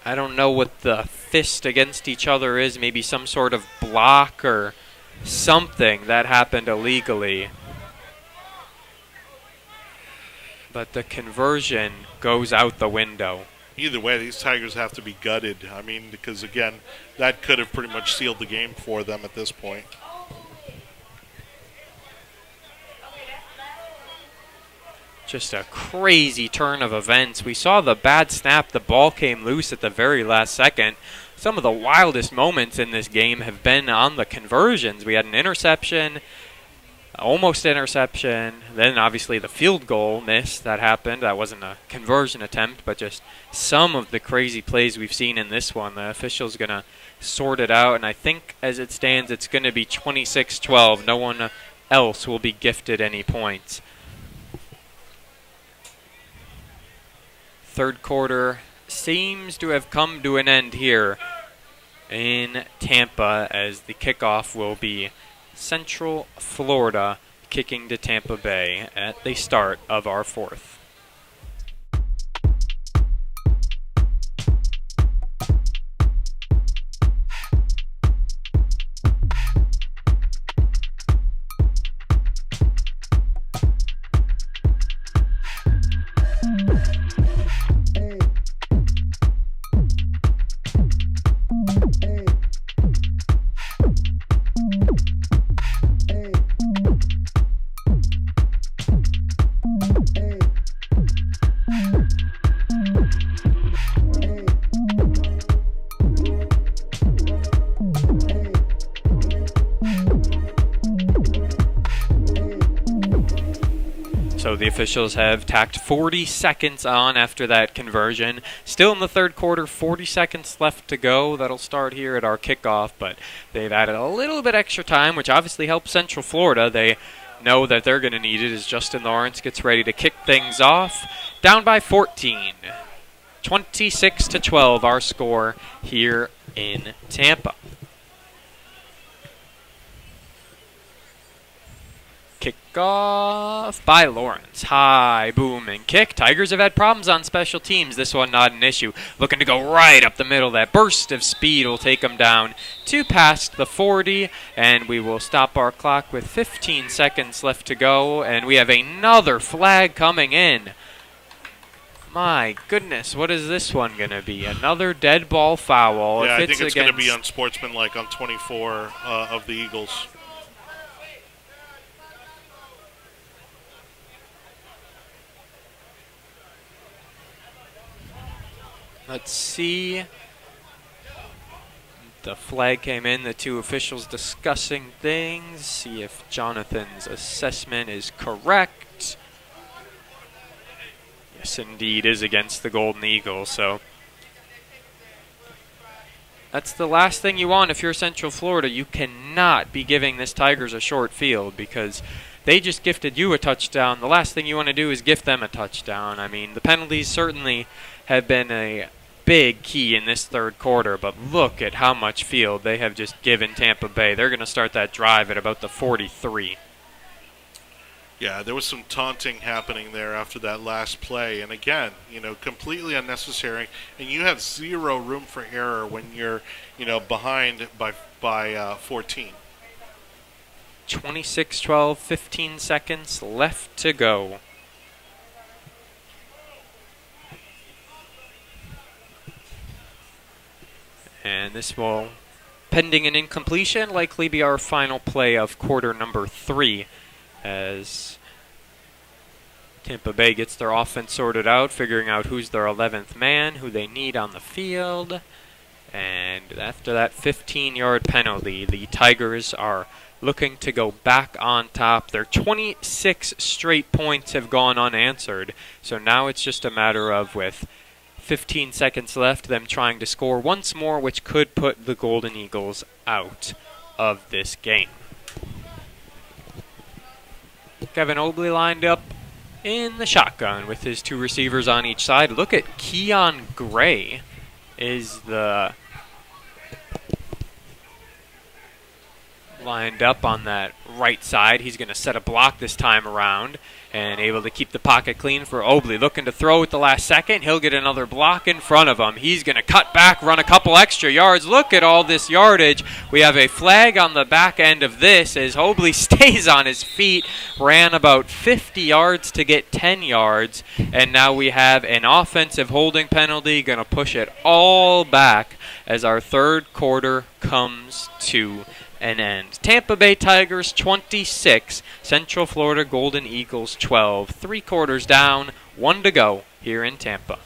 I don't know what the fist against each other is. Maybe some sort of block or something that happened illegally. But the conversion goes out the window. Either way, these Tigers have to be gutted. I mean, because, again, that could have pretty much sealed the game for them at this point. Just a crazy turn of events. We saw the bad snap. The ball came loose at the very last second. Some of the wildest moments in this game have been on the conversions. We had an interception, almost interception, then obviously the field goal miss that happened. That wasn't a conversion attempt, but just some of the crazy plays we've seen in this one. The official's going to sort it out, and I think as it stands, it's going to be 26-12. No one else will be gifted any points. Third quarter seems to have come to an end here in Tampa, as the kickoff will be Central Florida kicking to Tampa Bay at the start of our fourth. So the officials have tacked 40 seconds on after that conversion. Still in the third quarter, 40 seconds left to go. That'll start here at our kickoff, but they've added a little bit extra time, which obviously helps Central Florida. They know that they're going to need it as Justin Lawrence gets ready to kick things off. Down by 14. 26-12 our score here in Tampa. Kickoff by Lawrence. High, boom, and kick. Tigers have had problems on special teams. This one not an issue. Looking to go right up the middle. That burst of speed will take them down to past the 40, and we will stop our clock with 15 seconds left to go, and we have another flag coming in. My goodness, what is this one going to be? Another dead ball foul. Yeah, I think it's going to be unsportsmanlike on 24 of the Eagles. Let's see. The flag came in, the two officials discussing things. See if Jonathan's assessment is correct. Yes, indeed, is against the Golden Eagles, so that's the last thing you want if you're Central Florida. You cannot be giving this Tigers a short field because they just gifted you a touchdown. The last thing you want to do is gift them a touchdown. I mean, the penalties certainly have been a big key in this third quarter, but look at how much field they have just given Tampa Bay. They're going to start that drive at about the 43. Yeah, there was some taunting happening there after that last play, and again, completely unnecessary, and you have zero room for error when you're, behind by 14. 26-12, 15 seconds left to go. And this will, pending an incompletion, likely be our final play of quarter number 3 as Tampa Bay gets their offense sorted out, figuring out who's their 11th man, who they need on the field. And after that 15-yard penalty, the Tigers are looking to go back on top. Their 26 straight points have gone unanswered, so now it's just a matter of, with 15 seconds left, them trying to score once more, which could put the Golden Eagles out of this game. Kevin Obley lined up in the shotgun with his two receivers on each side. Look at Keon Gray is the lined up on that right side. He's going to set a block this time around and able to keep the pocket clean for Obley. Looking to throw at the last second. He'll get another block in front of him. He's going to cut back, run a couple extra yards. Look at all this yardage. We have a flag on the back end of this as Obley stays on his feet. Ran about 50 yards to get 10 yards. And now we have an offensive holding penalty. Going to push it all back as our third quarter comes to an end. Tampa Bay Tigers 26, Central Florida Golden Eagles 12. 3 quarters down, 1 to go here in Tampa.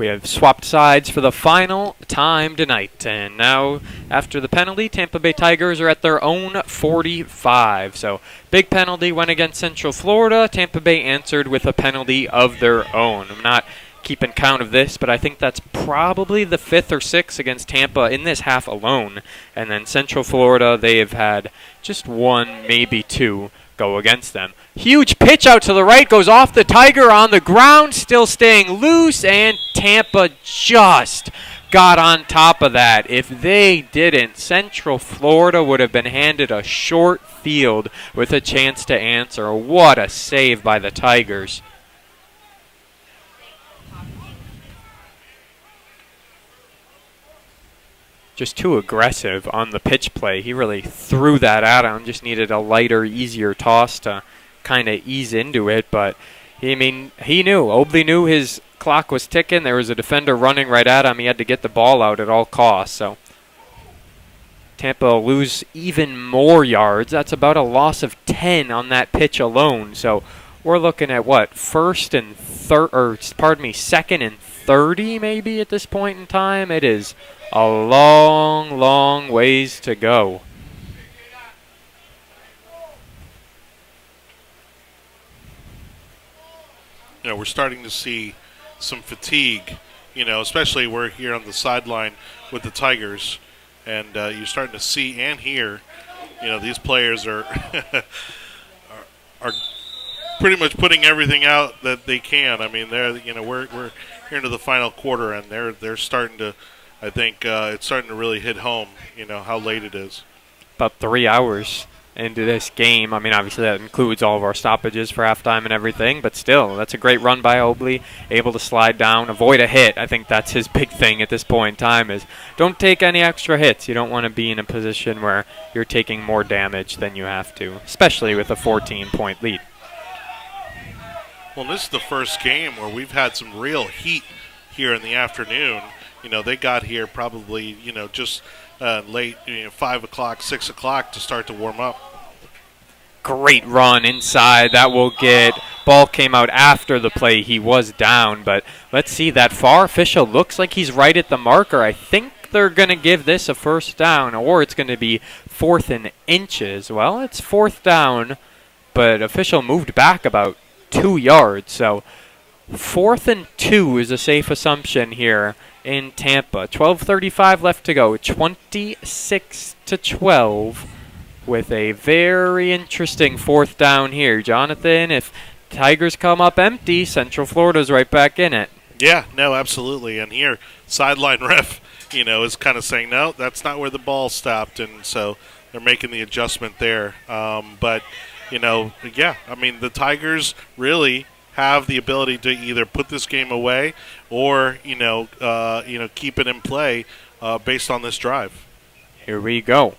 We have swapped sides for the final time tonight. And now, after the penalty, Tampa Bay Tigers are at their own 45. So, big penalty went against Central Florida. Tampa Bay answered with a penalty of their own. I'm not keeping count of this, but I think that's probably the 5th or 6th against Tampa in this half alone. And then Central Florida, they have had just 1, maybe 2 go against them. Huge pitch out to the right, goes off the Tiger on the ground, still staying loose, and Tampa just got on top of that. If they didn't, Central Florida would have been handed a short field with a chance to answer. What a save by the Tigers. Just too aggressive on the pitch play. He really threw that at him. Just needed a lighter, easier toss to kind of ease into it. But, he knew. Obley knew his clock was ticking. There was a defender running right at him. He had to get the ball out at all costs. So, Tampa will lose even more yards. That's about a loss of 10 on that pitch alone. So, we're looking at what? Second and 30 maybe at this point in time. It is a long, long ways to go. We're starting to see some fatigue, especially we're here on the sideline with the Tigers, and you're starting to see and hear, these players are are pretty much putting everything out that they can. I mean, we're here into the final quarter, and they're starting to. I think it's starting to really hit home, how late it is. About 3 hours into this game. I mean, obviously that includes all of our stoppages for halftime and everything, but still, that's a great run by Obley, able to slide down, avoid a hit. I think that's his big thing at this point in time is don't take any extra hits. You don't want to be in a position where you're taking more damage than you have to, especially with a 14-point lead. Well, this is the first game where we've had some real heat here in the afternoon. They got here probably, just late, 5 o'clock, 6 o'clock to start to warm up. Great run inside. That will get. Ball came out after the play. He was down, but let's see. That far official looks like he's right at the marker. I think they're going to give this a first down, or it's going to be 4th and inches. Well, it's 4th down, but official moved back about 2 yards. So 4th and 2 is a safe assumption here in Tampa. 12:35 left to go. 26-12 with a very interesting 4th down here. Jonathan, if Tigers come up empty, Central Florida's right back in it. Yeah, no, absolutely. And here, sideline ref, is kind of saying, no, that's not where the ball stopped. And so they're making the adjustment there. But, yeah, I mean, the Tigers really have the ability to either put this game away or keep it in play based on this drive. Here we go.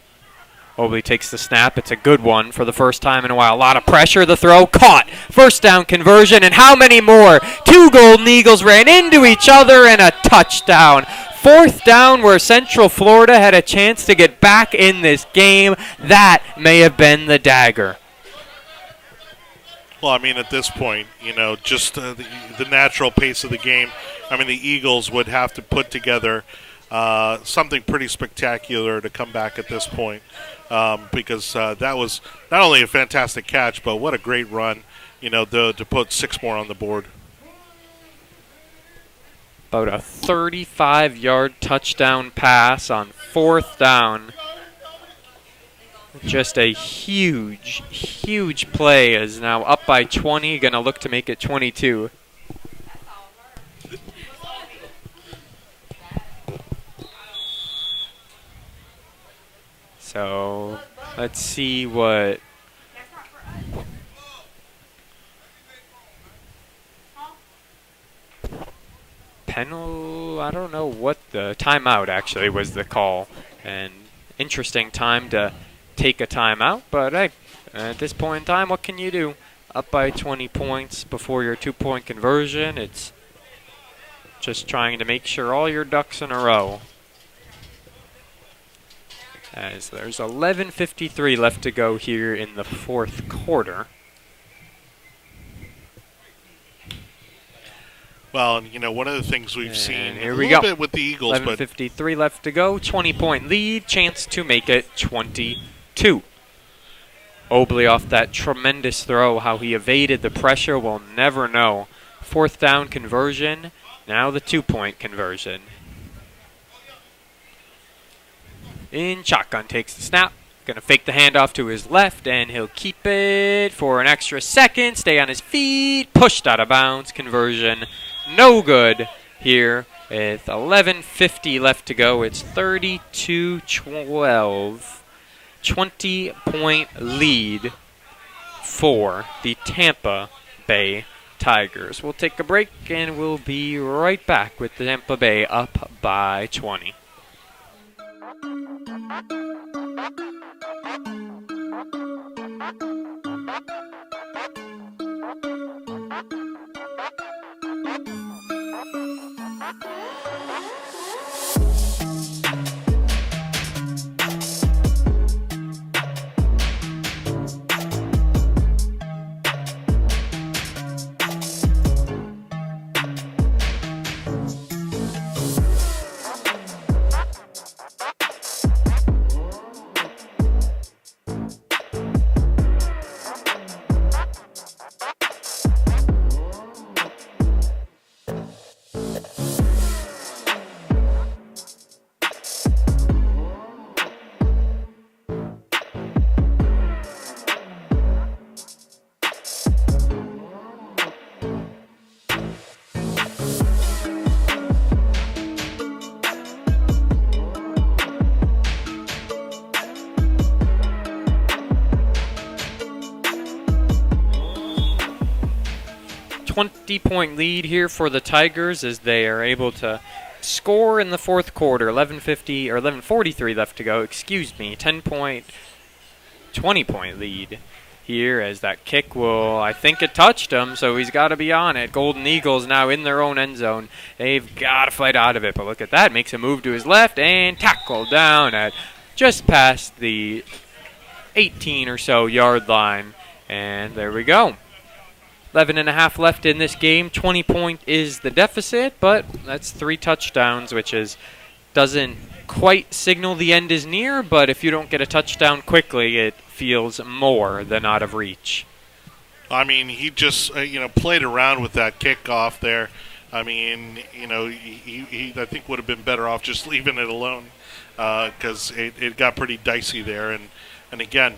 Obley takes the snap. It's a good one for the first time in a while. A lot of pressure. The throw caught. First down conversion, and how many more? 2 Golden Eagles ran into each other and a touchdown. 4th down where Central Florida had a chance to get back in this game. That may have been the dagger. Well, I mean, at this point, just the natural pace of the game, I mean, the Eagles would have to put together something pretty spectacular to come back at this point because that was not only a fantastic catch, but what a great run, to put 6 more on the board. About a 35-yard touchdown pass on 4th down. Just a huge, huge play is now up by 20, going to look to make it 22. So let's see what I don't know what the timeout actually was the call. And interesting time to take a timeout, but hey, at this point in time, what can you do? Up by 20 points before your 2-point conversion. It's just trying to make sure all your ducks in a row. As there's 11:53 left to go here in the 4th quarter. Well, and one of the things we've seen here a we little go. bit with the Eagles, but 11:53 left to go. 20-point lead. Chance to make it 22. Obley off that tremendous throw. How he evaded the pressure, we'll never know. 4th down conversion. Now the 2-point conversion. In shotgun, takes the snap. Going to fake the handoff to his left, and he'll keep it for an extra second. Stay on his feet. Pushed out of bounds. Conversion no good here with 11:50 left to go. It's 32-12. 20-point lead for the Tampa Bay Tigers. We'll take a break, and we'll be right back with Tampa Bay up by 20. Point lead here for the Tigers as they are able to score in the 4th quarter. 11:43 left to go. 20-point lead here as that kick will, I think it touched him, so he's got to be on it. Golden Eagles now in their own end zone. They've got to fight out of it, but look at that. Makes a move to his left and tackled down at just past the 18 or so yard line. And there we go. 11.5 left in this game. 20-point is the deficit, but that's 3 touchdowns, which doesn't quite signal the end is near, but if you don't get a touchdown quickly, it feels more than out of reach. I mean, he just played around with that kickoff there. I mean, he I think would have been better off just leaving it alone because it got pretty dicey there. And again,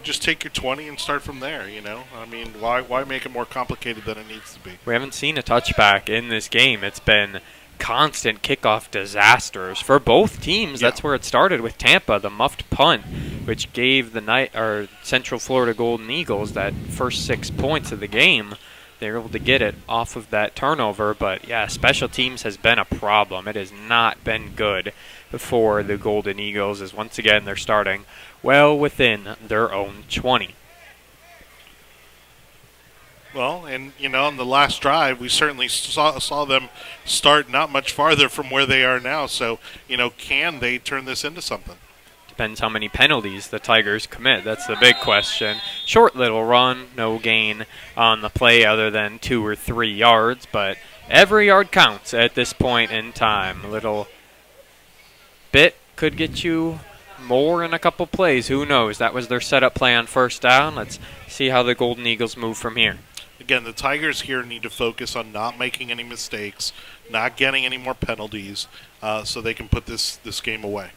just take your 20 and start from there, I mean, why make it more complicated than it needs to be? We haven't seen a touchback in this game. It's been constant kickoff disasters for both teams. Yeah. That's where it started with Tampa, the muffed punt, which gave the Central Florida Golden Eagles that first 6 points of the game. They were able to get it off of that turnover, but yeah, special teams has been a problem. It has not been good for the Golden Eagles, as once again they're starting well within their own 20. Well, and on the last drive, we certainly saw them start not much farther from where they are now. So, can they turn this into something? Depends how many penalties the Tigers commit. That's the big question. Short little run, no gain on the play other than 2 or 3 yards, but every yard counts at this point in time. A little bit could get you more in a couple plays. Who knows? That was their setup play on first down. Let's see how the Golden Eagles move from here. Again, the Tigers here need to focus on not making any mistakes, not getting any more penalties, so they can put this game away.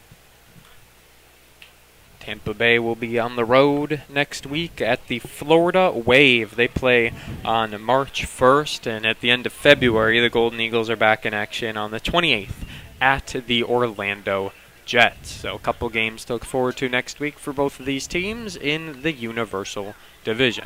Tampa Bay will be on the road next week at the Florida Wave. They play on March 1st, and at the end of February, the Golden Eagles are back in action on the 28th at the Orlando Jets. So a couple games to look forward to next week for both of these teams in the Universal Division.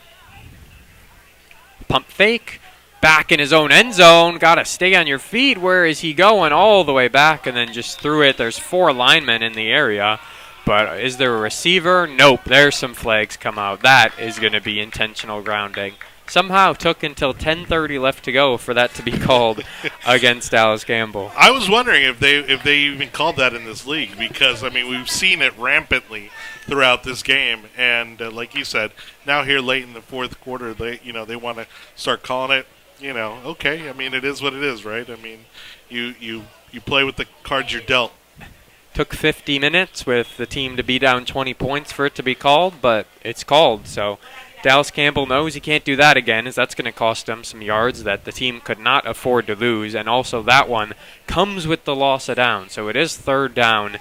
Pump fake, back in his own end zone. Got to stay on your feet. Where is he going? All the way back and then just threw it. There's 4 linemen in the area. But is there a receiver? Nope. There's some flags come out. That is going to be intentional grounding. Somehow took until 10:30 left to go for that to be called against Dallas Campbell. I was wondering if they even called that in this league because, I mean, we've seen it rampantly throughout this game. And like you said, now here late in the fourth quarter, they want to start calling it. Okay. I mean, it is what it is, right? I mean, you play with the cards you're dealt. Took 50 minutes with the team to be down 20 points for it to be called, but it's called. So Dallas Campbell knows he can't do that again, as that's going to cost him some yards that the team could not afford to lose. And also that one comes with the loss of down. So it is third down.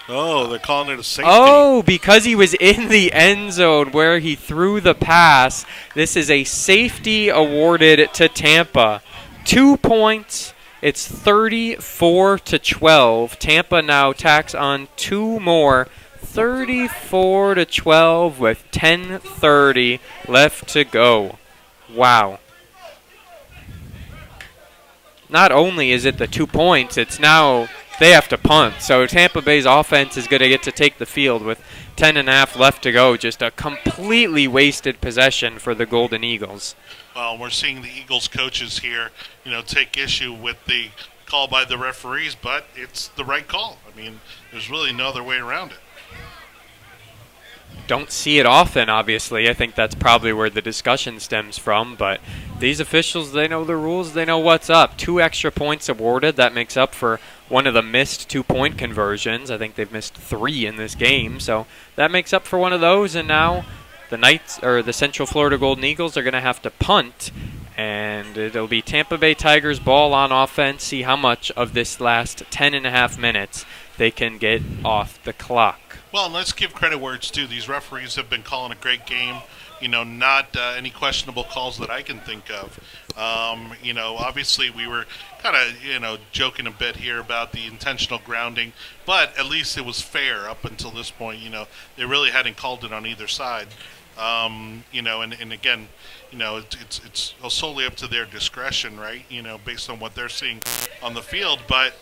Oh, they're calling it a safety. Oh, because he was in the end zone where he threw the pass. This is a safety awarded to Tampa. 2 points. It's 34-12. Tampa now tacks on 2 more. 34-12 with 10:30 left to go. Wow. Not only is it the 2 points, it's now they have to punt. So Tampa Bay's offense is going to get to take the field with 10.5 left to go. Just a completely wasted possession for the Golden Eagles. Well, we're seeing the Eagles coaches here, take issue with the call by the referees, but it's the right call. I mean, there's really no other way around it. Don't see it often, obviously. I think that's probably where the discussion stems from. But these officials, they know the rules. They know what's up. 2 extra points awarded. That makes up for one of the missed 2-point conversions. I think they've missed 3 in this game. So that makes up for one of those. And now the Central Florida Golden Eagles are going to have to punt. And it'll be Tampa Bay Tigers ball on offense. See how much of this last 10.5 minutes they can get off the clock. Well, and let's give credit where it's due. These referees have been calling a great game. Not any questionable calls that I can think of. Obviously we were kind of, joking a bit here about the intentional grounding, but at least it was fair up until this point. They really hadn't called it on either side. And again, it's solely up to their discretion, right? Based on what they're seeing on the field, but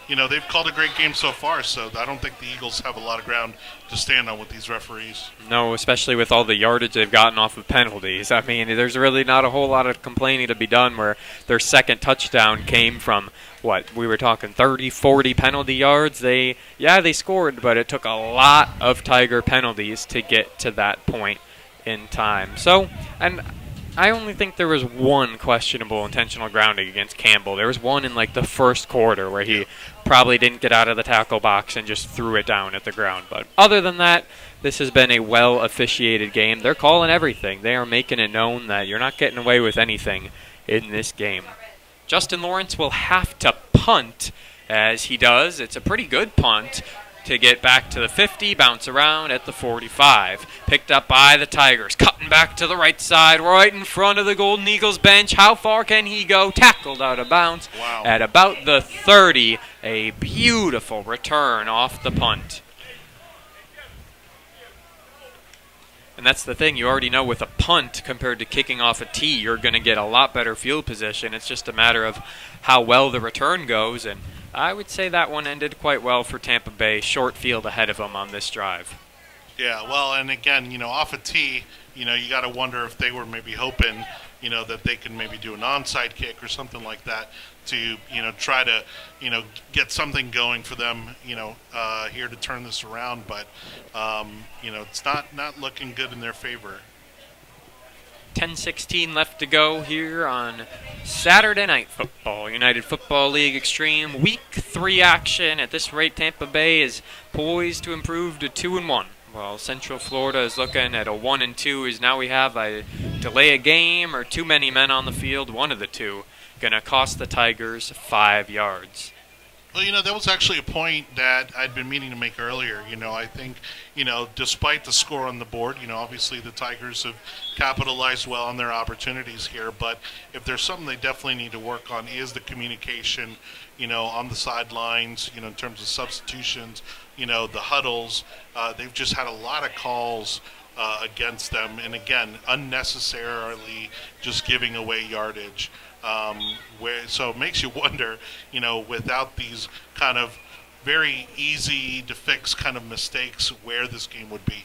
they've called a great game so far, so I don't think the Eagles have a lot of ground to stand on with these referees. No, especially with all the yardage they've gotten off of penalties. I mean, there's really not a whole lot of complaining to be done where their second touchdown came from, we were talking 30, 40 penalty yards. They scored, but it took a lot of Tiger penalties to get to that point in time. So, and I only think there was one questionable intentional grounding against Campbell. There was one in the first quarter where he probably didn't get out of the tackle box and just threw it down at the ground. But other than that, this has been a well-officiated game. They're calling everything. They are making it known that you're not getting away with anything in this game. Justin Lawrence will have to punt as he does. It's a pretty good punt to get back to the 50, bounce around at the 45. Picked up by the Tigers, cutting back to the right side, right in front of the Golden Eagles bench. How far can he go? Tackled out of bounds at about the 30. A beautiful return off the punt. And that's the thing. You already know with a punt compared to kicking off a tee, you're going to get a lot better field position. It's just a matter of how well the return goes, and I would say that one ended quite well for Tampa Bay. Short field ahead of them on this drive. Yeah, well, and again, off a tee, you got to wonder if they were maybe hoping, that they can maybe do an onside kick or something like that to, try to, get something going for them, here to turn this around. But, it's not looking good in their favor. 10:16 left to go here on Saturday Night Football. United Football League Extreme Week 3 action. At this rate, Tampa Bay is poised to improve to 2-1. While Central Florida is looking at a 1-2, as now we have a delay a game or too many men on the field. One of the two going to cost the Tigers 5 yards. Well, that was actually a point that I'd been meaning to make earlier. I think, despite the score on the board, obviously the Tigers have capitalized well on their opportunities here. But if there's something they definitely need to work on is the communication, on the sidelines, in terms of substitutions, the huddles. They've just had a lot of calls against them. And again, unnecessarily just giving away yardage. So it makes you wonder, without these kind of very easy to fix kind of mistakes, where this game would be.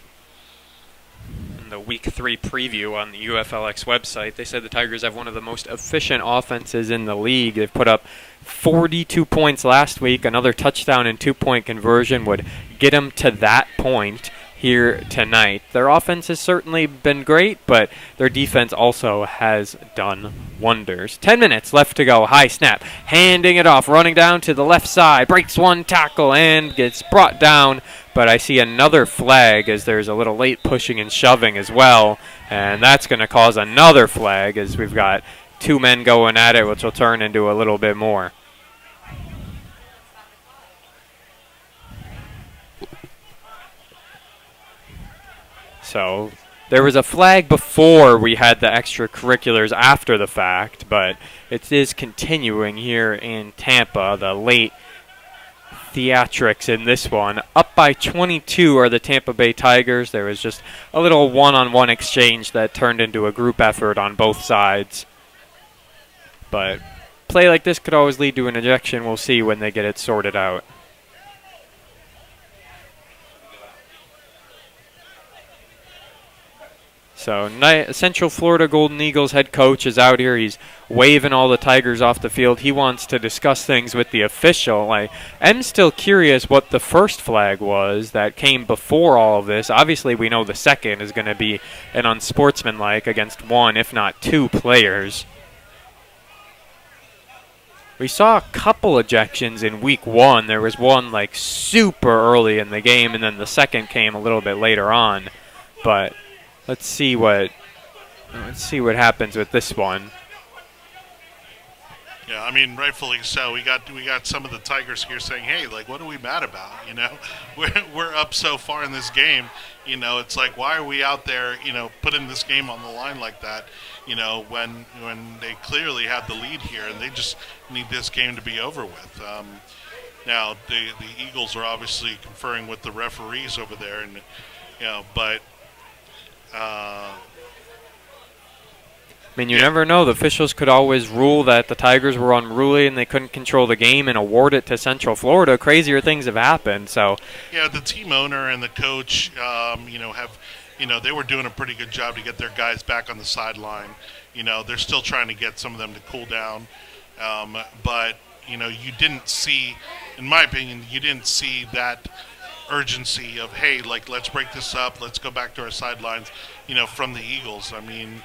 In the Week 3 preview on the UFLX website, they said the Tigers have one of the most efficient offenses in the league. They've put up 42 points last week. Another touchdown and 2-point conversion would get them to that point. here tonight. Their offense has certainly been great, but their defense also has done wonders. 10 minutes left to go. High snap, handing it off, running down to the left side, breaks one tackle and gets brought down, but I see another flag as there's a little late pushing and shoving as well, and that's going to cause another flag as we've got two men going at it, which will turn into a little bit more. So there was a flag before we had the extracurriculars after the fact, but it is continuing here in Tampa, the late theatrics in this one. Up by 22 are the Tampa Bay Tigers. There was just a little one-on-one exchange that turned into a group effort on both sides. But play like this could always lead to an ejection. We'll see when they get it sorted out. So Central Florida Golden Eagles head coach is out here. He's waving all the Tigers off the field. He wants to discuss things with the official. I am still curious what the first flag was that came before all of this. Obviously, we know the second is going to be an unsportsmanlike against one, if not two players. We saw a couple ejections in week one. There was one like super early in the game, and then the second came a little bit later on. But let's see what happens with this one. Yeah, I mean, rightfully so. We got some of the Tigers here saying, "Hey, like, what are we mad about? You know, we're up so far in this game. You know, it's like, why are we out there, you know, putting this game on the line like that? You know, when they clearly have the lead here, and they just need this game to be over with." Now, the Eagles are obviously conferring with the referees over there, and you know, but. I mean, you never know. The officials could always rule that the Tigers were unruly and they couldn't control the game and award it to Central Florida. Crazier things have happened. So yeah, the team owner and the coach, they were doing a pretty good job to get their guys back on the sideline. You know, they're still trying to get some of them to cool down, but you know, you didn't see, in my opinion, that urgency of, hey, like, let's break this up, let's go back to our sidelines, you know, from the Eagles. I mean,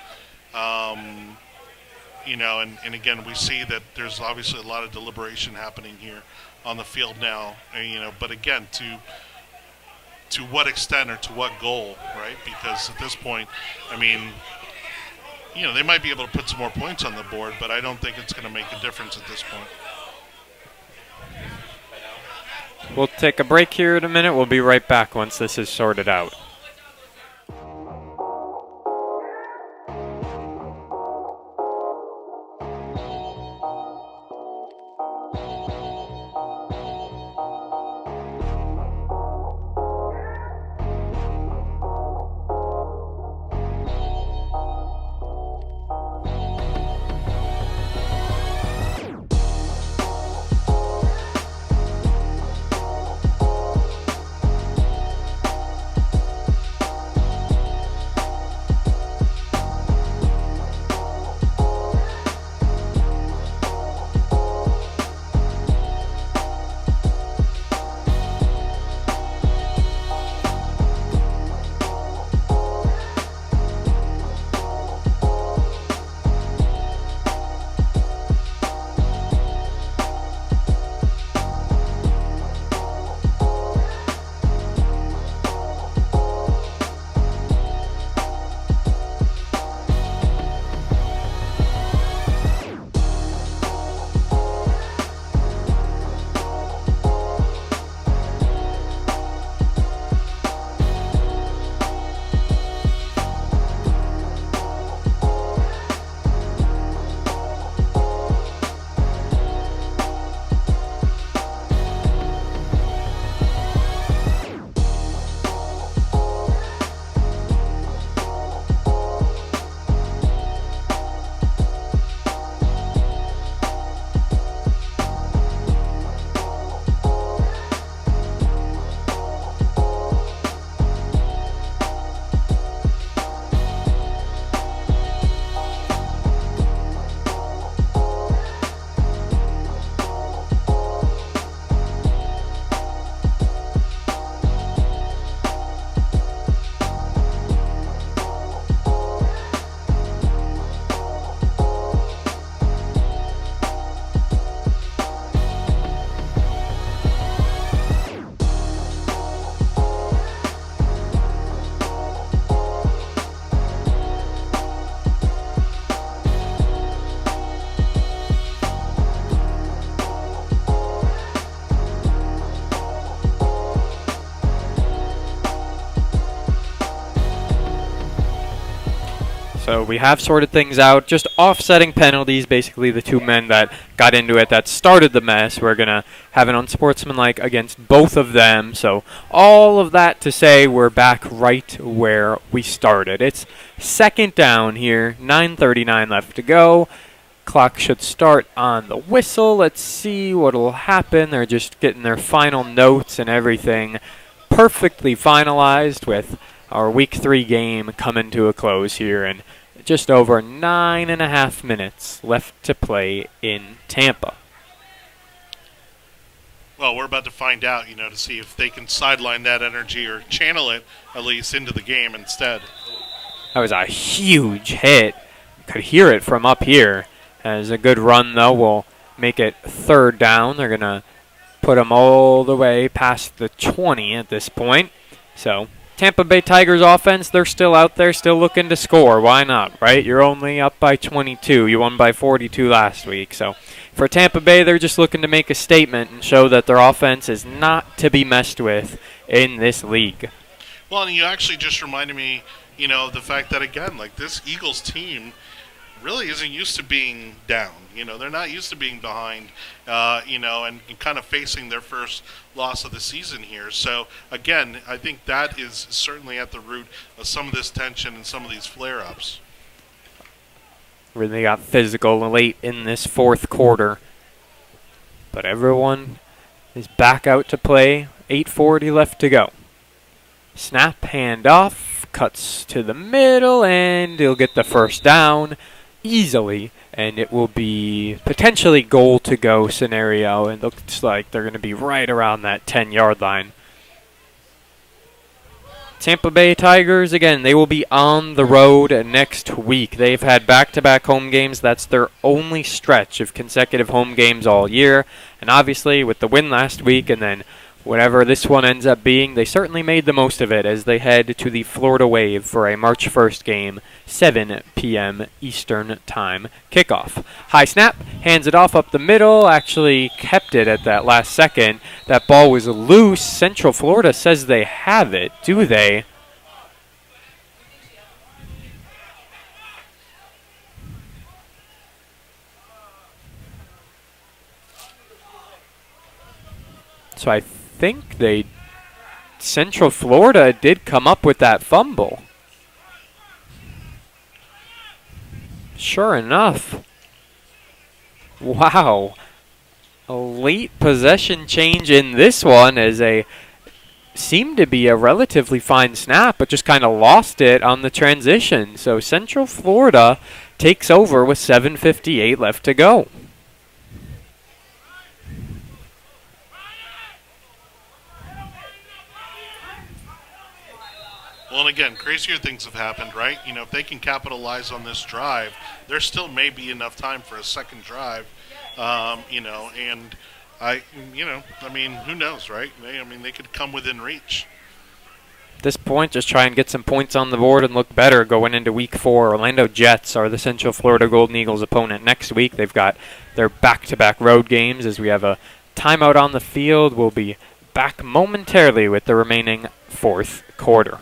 you know, and again, we see that there's obviously a lot of deliberation happening here on the field now, you know, but again, to what extent or to what goal, right? Because at this point, I mean, you know, they might be able to put some more points on the board, but I don't think it's going to make a difference at this point. We'll take a break here in a minute. We'll be right back once this is sorted out. So we have sorted things out, just offsetting penalties. Basically, the two men that got into it that started the mess, we're going to have an unsportsmanlike against both of them. So all of that to say we're back right where we started. It's second down here, 9:39 left to go. Clock should start on the whistle. Let's see what'll happen. They're just getting their final notes and everything perfectly finalized with our Week 3 game coming to a close here, and just over 9.5 minutes left to play in Tampa. Well, we're about to find out, to see if they can sideline that energy or channel it at least into the game instead. That was a huge hit. Could hear it from up here. As a good run, though, will make it third down. They're going to put them all the way past the 20 at this point. So Tampa Bay Tigers offense, they're still out there, still looking to score. Why not, right? You're only up by 22. You won by 42 last week. So for Tampa Bay, they're just looking to make a statement and show that their offense is not to be messed with in this league. Well, and you actually just reminded me, the fact that, again, like this Eagles team really isn't used to being down. They're not used to being behind, and kind of facing their first loss of the season here. So, again, I think that is certainly at the root of some of this tension and some of these flare-ups. Really got physical late in this fourth quarter. But everyone is back out to play. 8:40 left to go. Snap, handoff, cuts to the middle, and he'll get the first down easily, and it will be potentially goal to go scenario, and looks like they're going to be right around that 10-yard line. Tampa Bay Tigers, again, they will be on the road next week. They've had back-to-back home games. That's their only stretch of consecutive home games all year, and obviously with the win last week and then whatever this one ends up being, they certainly made the most of it as they head to the Florida Wave for a March 1st game, 7 p.m. Eastern Time kickoff. High snap, hands it off up the middle, actually kept it at that last second. That ball was loose. Central Florida says they have it. Do they? So I think Central Florida did come up with that fumble. Sure enough. Wow. A late possession change in this one as seemed to be a relatively fine snap, but just kind of lost it on the transition. So Central Florida takes over with 7:58 left to go. Well, and again, crazier things have happened, right? If they can capitalize on this drive, there still may be enough time for a second drive, and who knows, right? They could come within reach. At this point, just try and get some points on the board and look better going into Week 4. Orlando Jets are the Central Florida Golden Eagles opponent next week. They've got their back-to-back road games as we have a timeout on the field. We'll be back momentarily with the remaining fourth quarter.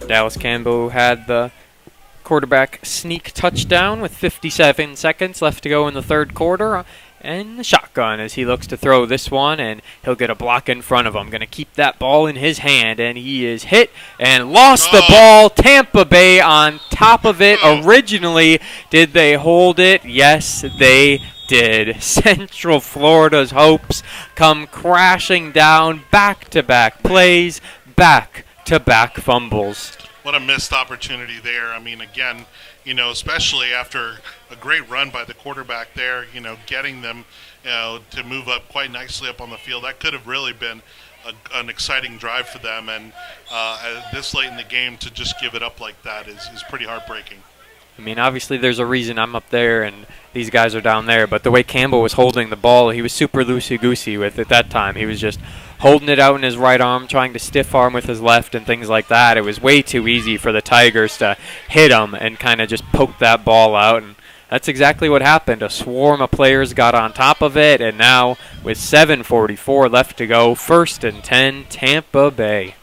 Dallas Campbell had the quarterback sneak touchdown with 57 seconds left to go in the third quarter. And the shotgun as he looks to throw this one, and he'll get a block in front of him. Going to keep that ball in his hand, and he is hit and lost the ball. Tampa Bay on top of it originally. Did they hold it? Yes, they did. Central Florida's hopes come crashing down. Back-to-back plays, back-to-back fumbles. What a missed opportunity there. Again, especially after a great run by the quarterback there, getting them, to move up quite nicely up on the field. That could have really been an exciting drive for them, and this late in the game to just give it up like that is pretty heartbreaking. I mean, obviously there's a reason I'm up there and these guys are down there, but the way Campbell was holding the ball, he was super loosey-goosey with it that time. He was just holding it out in his right arm, trying to stiff arm with his left and things like that. It was way too easy for the Tigers to hit him and kind of just poke that ball out, and that's exactly what happened. A swarm of players got on top of it, and now with 7:44 left to go, 1st and 10, Tampa Bay.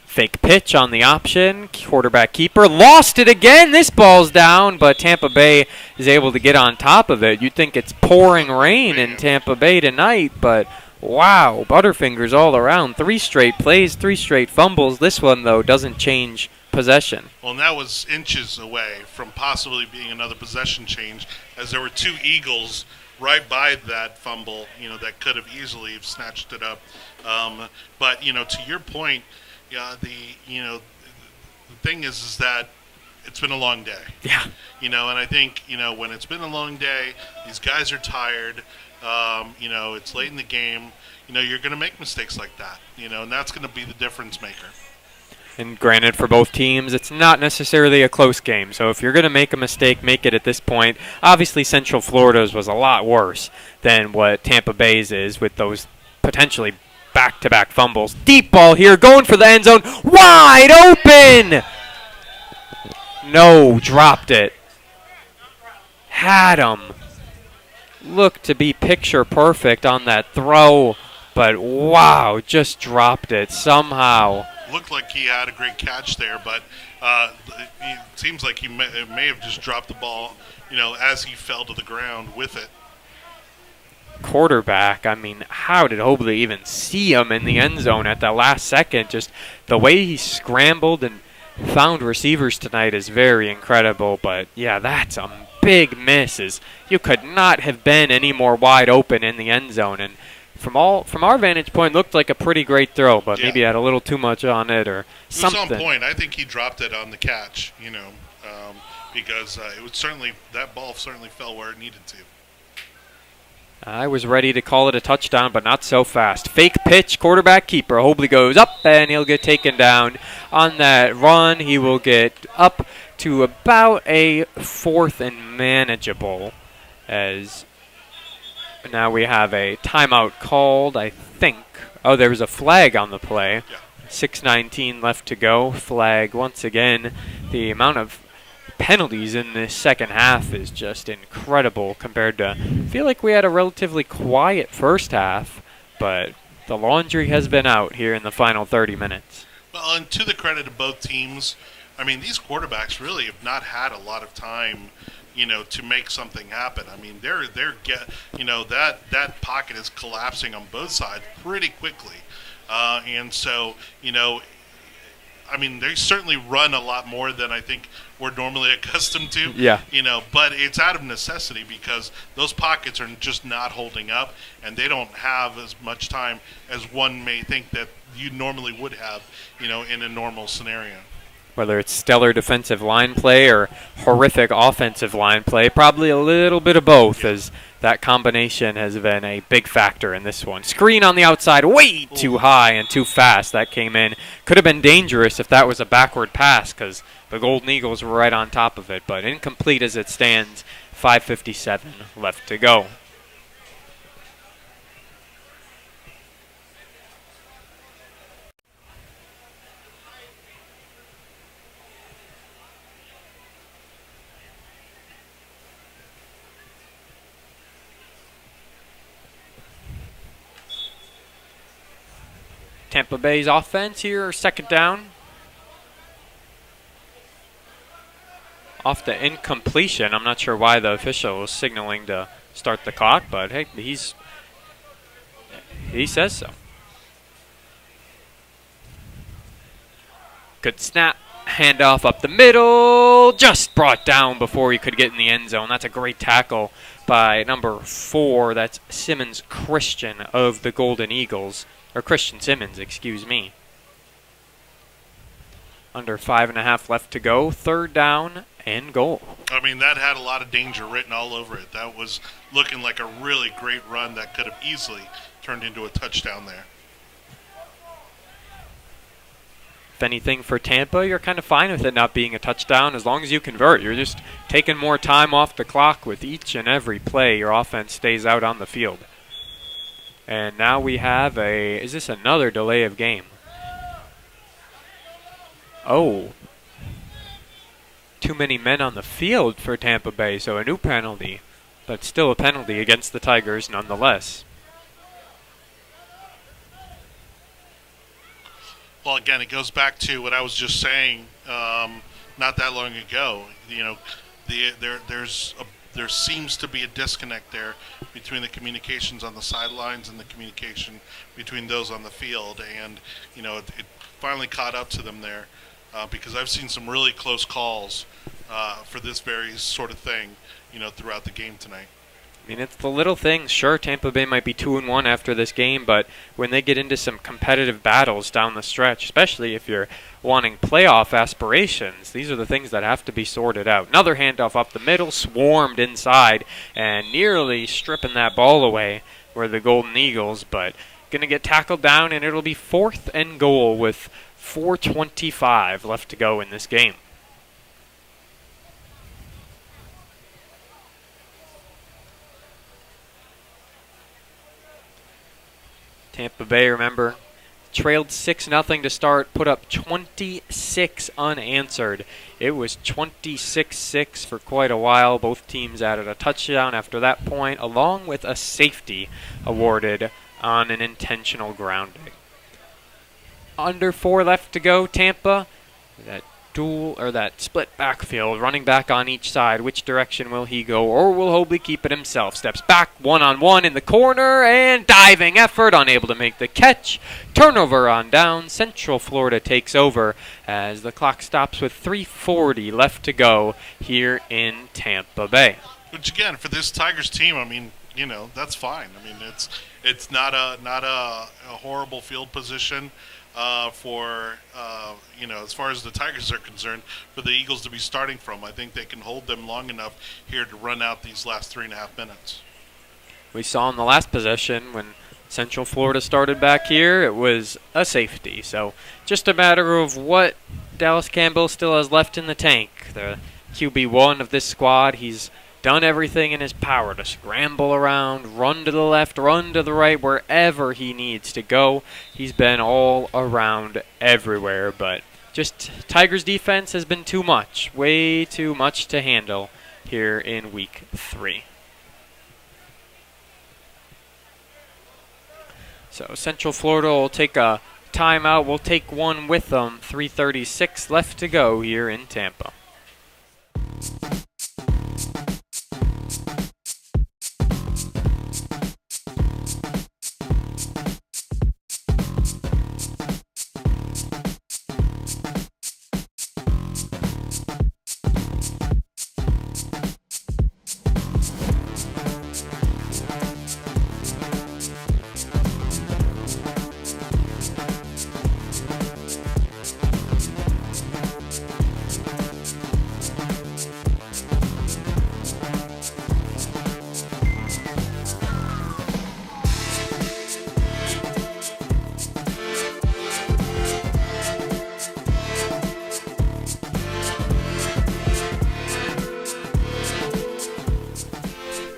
Fake pitch on the option. Quarterback keeper lost it again. This ball's down, but Tampa Bay is able to get on top of it. You'd think it's pouring rain in Tampa Bay tonight, but wow, Butterfingers all around. 3 straight plays, 3 straight fumbles. This one, though, doesn't change possession. Well, and that was inches away from possibly being another possession change, as there were 2 Eagles right by that fumble, that could have easily snatched it up. But, to your point, the thing is that it's been a long day. Yeah. And I think, when it's been a long day, these guys are tired. It's late in the game. You're going to make mistakes like that. And that's going to be the difference maker. And granted, for both teams, it's not necessarily a close game. So if you're going to make a mistake, make it at this point. Obviously, Central Florida's was a lot worse than what Tampa Bay's is with those potentially back-to-back fumbles. Deep ball here, going for the end zone. Wide open! No, dropped it. Had him. Looked to be picture perfect on that throw, but wow, just dropped it somehow. Looked like he had a great catch there, but it seems like he may have just dropped the ball, as he fell to the ground with it. Quarterback, I mean, how did Hobley even see him in the end zone at the last second? Just the way he scrambled and found receivers tonight is very incredible. But yeah, that's a big miss. You could not have been any more wide open in the end zone. And from our vantage point, looked like a pretty great throw, but maybe had a little too much on it or something. It was on point. I think he dropped it on the catch, because that ball certainly fell where it needed to. I was ready to call it a touchdown, but not so fast. Fake pitch, quarterback keeper. Hobley goes up, and he'll get taken down. On that run, he will get up to about a 4th and manageable, as now we have a timeout called, I think. Oh, there was a flag on the play. Yeah. 6:19 left to go. Flag once again. The amount of penalties in this second half is just incredible compared to, I feel like we had a relatively quiet first half, but the laundry has been out here in the final 30 minutes. Well, and to the credit of both teams, I mean, these quarterbacks really have not had a lot of time, to make something happen. I mean, that pocket is collapsing on both sides pretty quickly. And so, I mean, they certainly run a lot more than I think we're normally accustomed to. Yeah. But it's out of necessity because those pockets are just not holding up, and they don't have as much time as one may think that you normally would have, in a normal scenario. Whether it's stellar defensive line play or horrific offensive line play, probably a little bit of both, as that combination has been a big factor in this one. Screen on the outside, way too high and too fast. That came in. Could have been dangerous if that was a backward pass because the Golden Eagles were right on top of it, but incomplete as it stands. 5:57 left to go. Tampa Bay's offense here, 2nd down. Off the incompletion. I'm not sure why the official was signaling to start the clock, but hey, he says so. Good snap. Handoff up the middle. Just brought down before he could get in the end zone. That's a great tackle by number 4. That's Simmons Christian of the Golden Eagles. Or Christian Simmons, excuse me. Under 5.5 left to go. Third down and goal. I mean, that had a lot of danger written all over it. That was looking like a really great run that could have easily turned into a touchdown there. If anything, for Tampa, you're kind of fine with it not being a touchdown as long as you convert. You're just taking more time off the clock with each and every play. Your offense stays out on the field. And now we have is this another delay of game? Oh. Too many men on the field for Tampa Bay, so a new penalty. But still a penalty against the Tigers nonetheless. Well, again, it goes back to what I was just saying not that long ago. You know, there seems to be a disconnect there between the communications on the sidelines and the communication between those on the field. And, you know, it finally caught up to them there because I've seen some really close calls for this very sort of thing, you know, throughout the game tonight. I mean, it's the little things. Sure, Tampa Bay might be 2-1 after this game, but when they get into some competitive battles down the stretch, especially if you're wanting playoff aspirations, these are the things that have to be sorted out. Another handoff up the middle, swarmed inside, and nearly stripping that ball away were the Golden Eagles, but going to get tackled down, and it'll be 4th and goal with 4:25 left to go in this game. Tampa Bay, remember, trailed 6-0 to start, put up 26 unanswered. It was 26-6 for quite a while. Both teams added a touchdown after that point, along with a safety awarded on an intentional grounding. Under 4 left to go, Tampa. That split backfield, running back on each side. Which direction will he go, or will Hobley keep it himself? Steps back, one-on-one in the corner, and diving effort, unable to make the catch. Turnover on down. Central Florida takes over as the clock stops with 3:40 left to go here in Tampa Bay. Which again, for this Tigers team, I mean, you know, that's fine. I mean, it's not a horrible field position. You know, as far as the Tigers are concerned, for the Eagles to be starting from. I think they can hold them long enough here to run out these last 3.5 minutes. We saw in the last possession when Central Florida started back here, it was a safety. So just a matter of what Dallas Campbell still has left in the tank. The QB1 of this squad, he's done everything in his power to scramble around, run to the left, run to the right, wherever he needs to go. He's been all around everywhere, but just Tigers defense has been too much, way too much to handle here in week 3. So Central Florida will take a timeout. We'll take one with them. 3:36 left to go here in Tampa.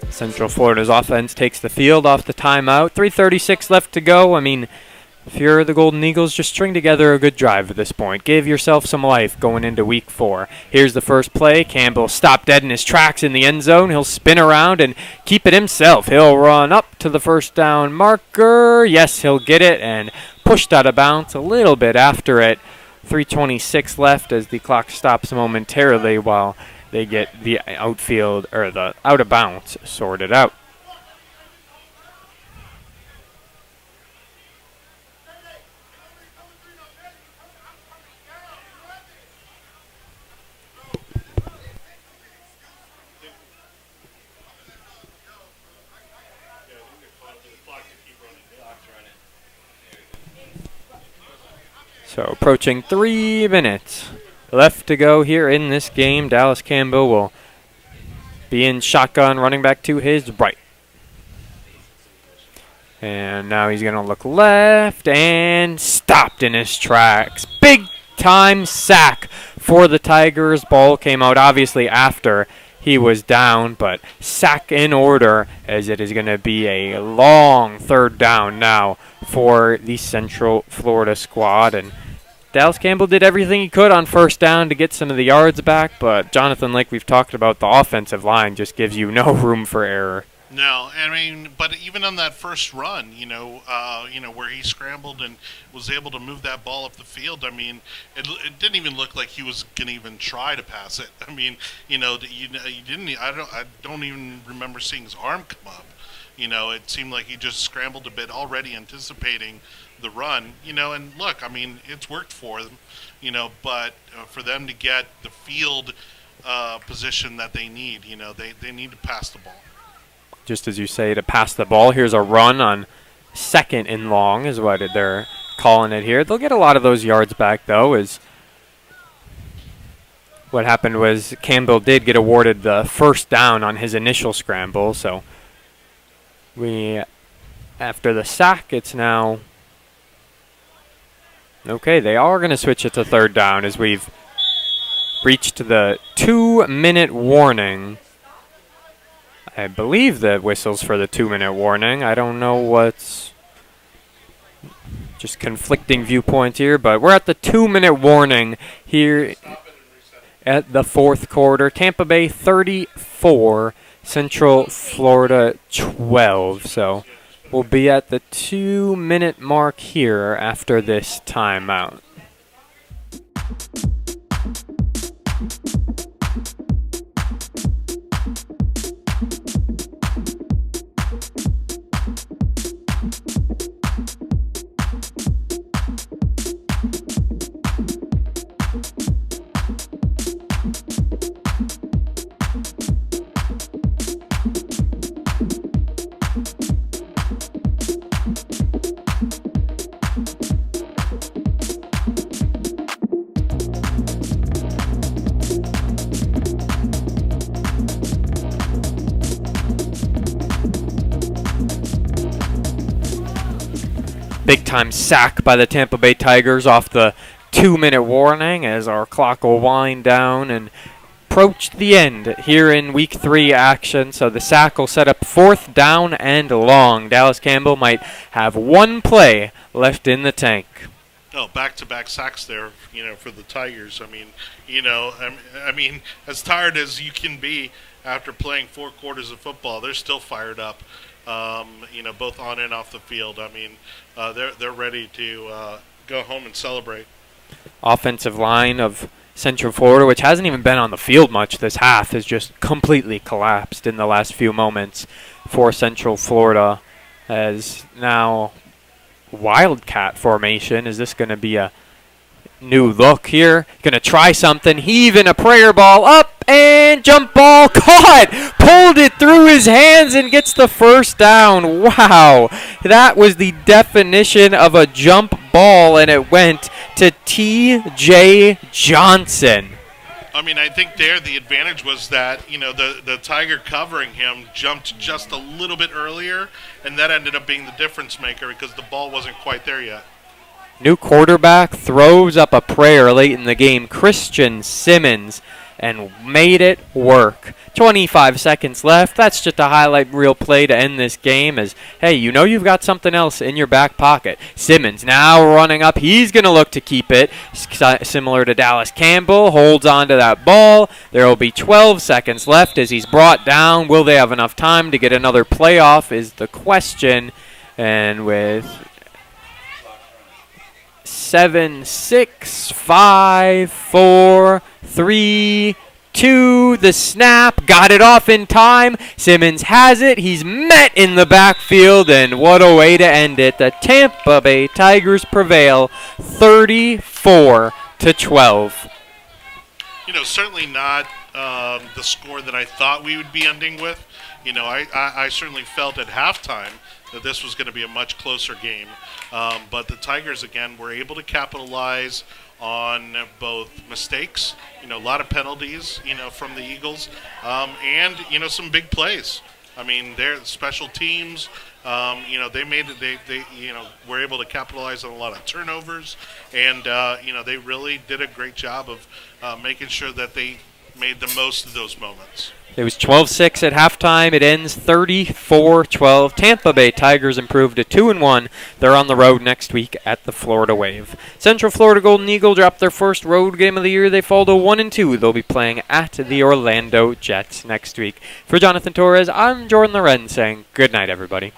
Central Florida's offense takes the field off the timeout. 3:36 left to go. I mean, if you're the Golden Eagles, just string together a good drive at this point. Give yourself some life going into week 4. Here's the first play. Campbell stopped dead in his tracks in the end zone. He'll spin around and keep it himself. He'll run up to the first down marker. Yes, he'll get it, and pushed out of bounds a little bit after it. 3:26 left as the clock stops momentarily while they get the outfield, or the out of bounds, sorted out. So approaching 3 minutes left to go here in this game. Dallas Campbell will be in shotgun, running back to his right. And now he's going to look left and stopped in his tracks. Big time sack for the Tigers. Ball came out obviously after he was down, but sack in order as it is going to be a long third down now for the Central Florida squad. And Dallas Campbell did everything he could on first down to get some of the yards back, but Jonathan, like we've talked about, the offensive line just gives you no room for error. No, I mean, but even on that first run, where he scrambled and was able to move that ball up the field, I mean, it didn't even look like he was gonna even try to pass it. I mean, you didn't. I don't even remember seeing his arm come up. It seemed like he just scrambled a bit, already anticipating the run. And look, I mean, it's worked for them. But for them to get the field position that they need, they need to pass the ball. Just as you say, to pass the ball. Here's a run on second and long is what they're calling it here. They'll get a lot of those yards back, though, as what happened was Campbell did get awarded the first down on his initial scramble. So after the sack, it's now... Okay, they are going to switch it to third down as we've reached the 2-minute warning. I believe the whistle's for the 2-minute warning. I don't know what's just conflicting viewpoints here, but we're at the 2-minute warning here at the fourth quarter. Tampa Bay 34, Central Florida 12. So we'll be at the 2-minute mark here after this timeout. Big-time sack by the Tampa Bay Tigers off the 2-minute warning as our clock will wind down and approach the end here in Week 3 action. So the sack will set up fourth down and long. Dallas Campbell might have one play left in the tank. Oh, back-to-back sacks there, for the Tigers. I mean, as tired as you can be after playing 4 quarters of football, they're still fired up. Both on and off the field. I mean, they're ready to go home and celebrate. Offensive line of Central Florida, which hasn't even been on the field much this half, has just completely collapsed in the last few moments for Central Florida. As now Wildcat formation. Is this going to be a new look here? Going to try something. Heaving a prayer ball up. And jump ball caught, pulled it through his hands and gets the first down. Wow, that was the definition of a jump ball, and it went to T.J. Johnson. I mean, I think there the advantage was that, the Tiger covering him jumped just a little bit earlier, and that ended up being the difference maker because the ball wasn't quite there yet. New quarterback throws up a prayer late in the game. Christian Simmons, and made it work. 25 seconds left. That's just a highlight reel play to end this game as, hey, you've got something else in your back pocket. Simmons now running up. He's going to look to keep it. Similar to Dallas Campbell. Holds on to that ball. There will be 12 seconds left as he's brought down. Will they have enough time to get another playoff is the question. And with 7, 6, 5, 4, 3, 2, the snap, got it off in time. Simmons has it. He's met in the backfield, and what a way to end it. The Tampa Bay Tigers prevail 34-12. Certainly not the score that I thought we would be ending with. I certainly felt at halftime that this was going to be a much closer game. But the Tigers, again, were able to capitalize on both mistakes, a lot of penalties, from the Eagles, and, some big plays. I mean, their special teams, they made it, they were able to capitalize on a lot of turnovers, and, they really did a great job of making sure that they made the most of those moments. It was 12-6 at halftime. It ends 34-12. Tampa Bay Tigers improved to 2-1. They're on the road next week at the Florida Wave. Central Florida Golden Eagle dropped their first road game of the year. They fall to 1-2. They'll be playing at the Orlando Jets next week. For Jonathan Torres, I'm Jordan Loren saying good night, everybody.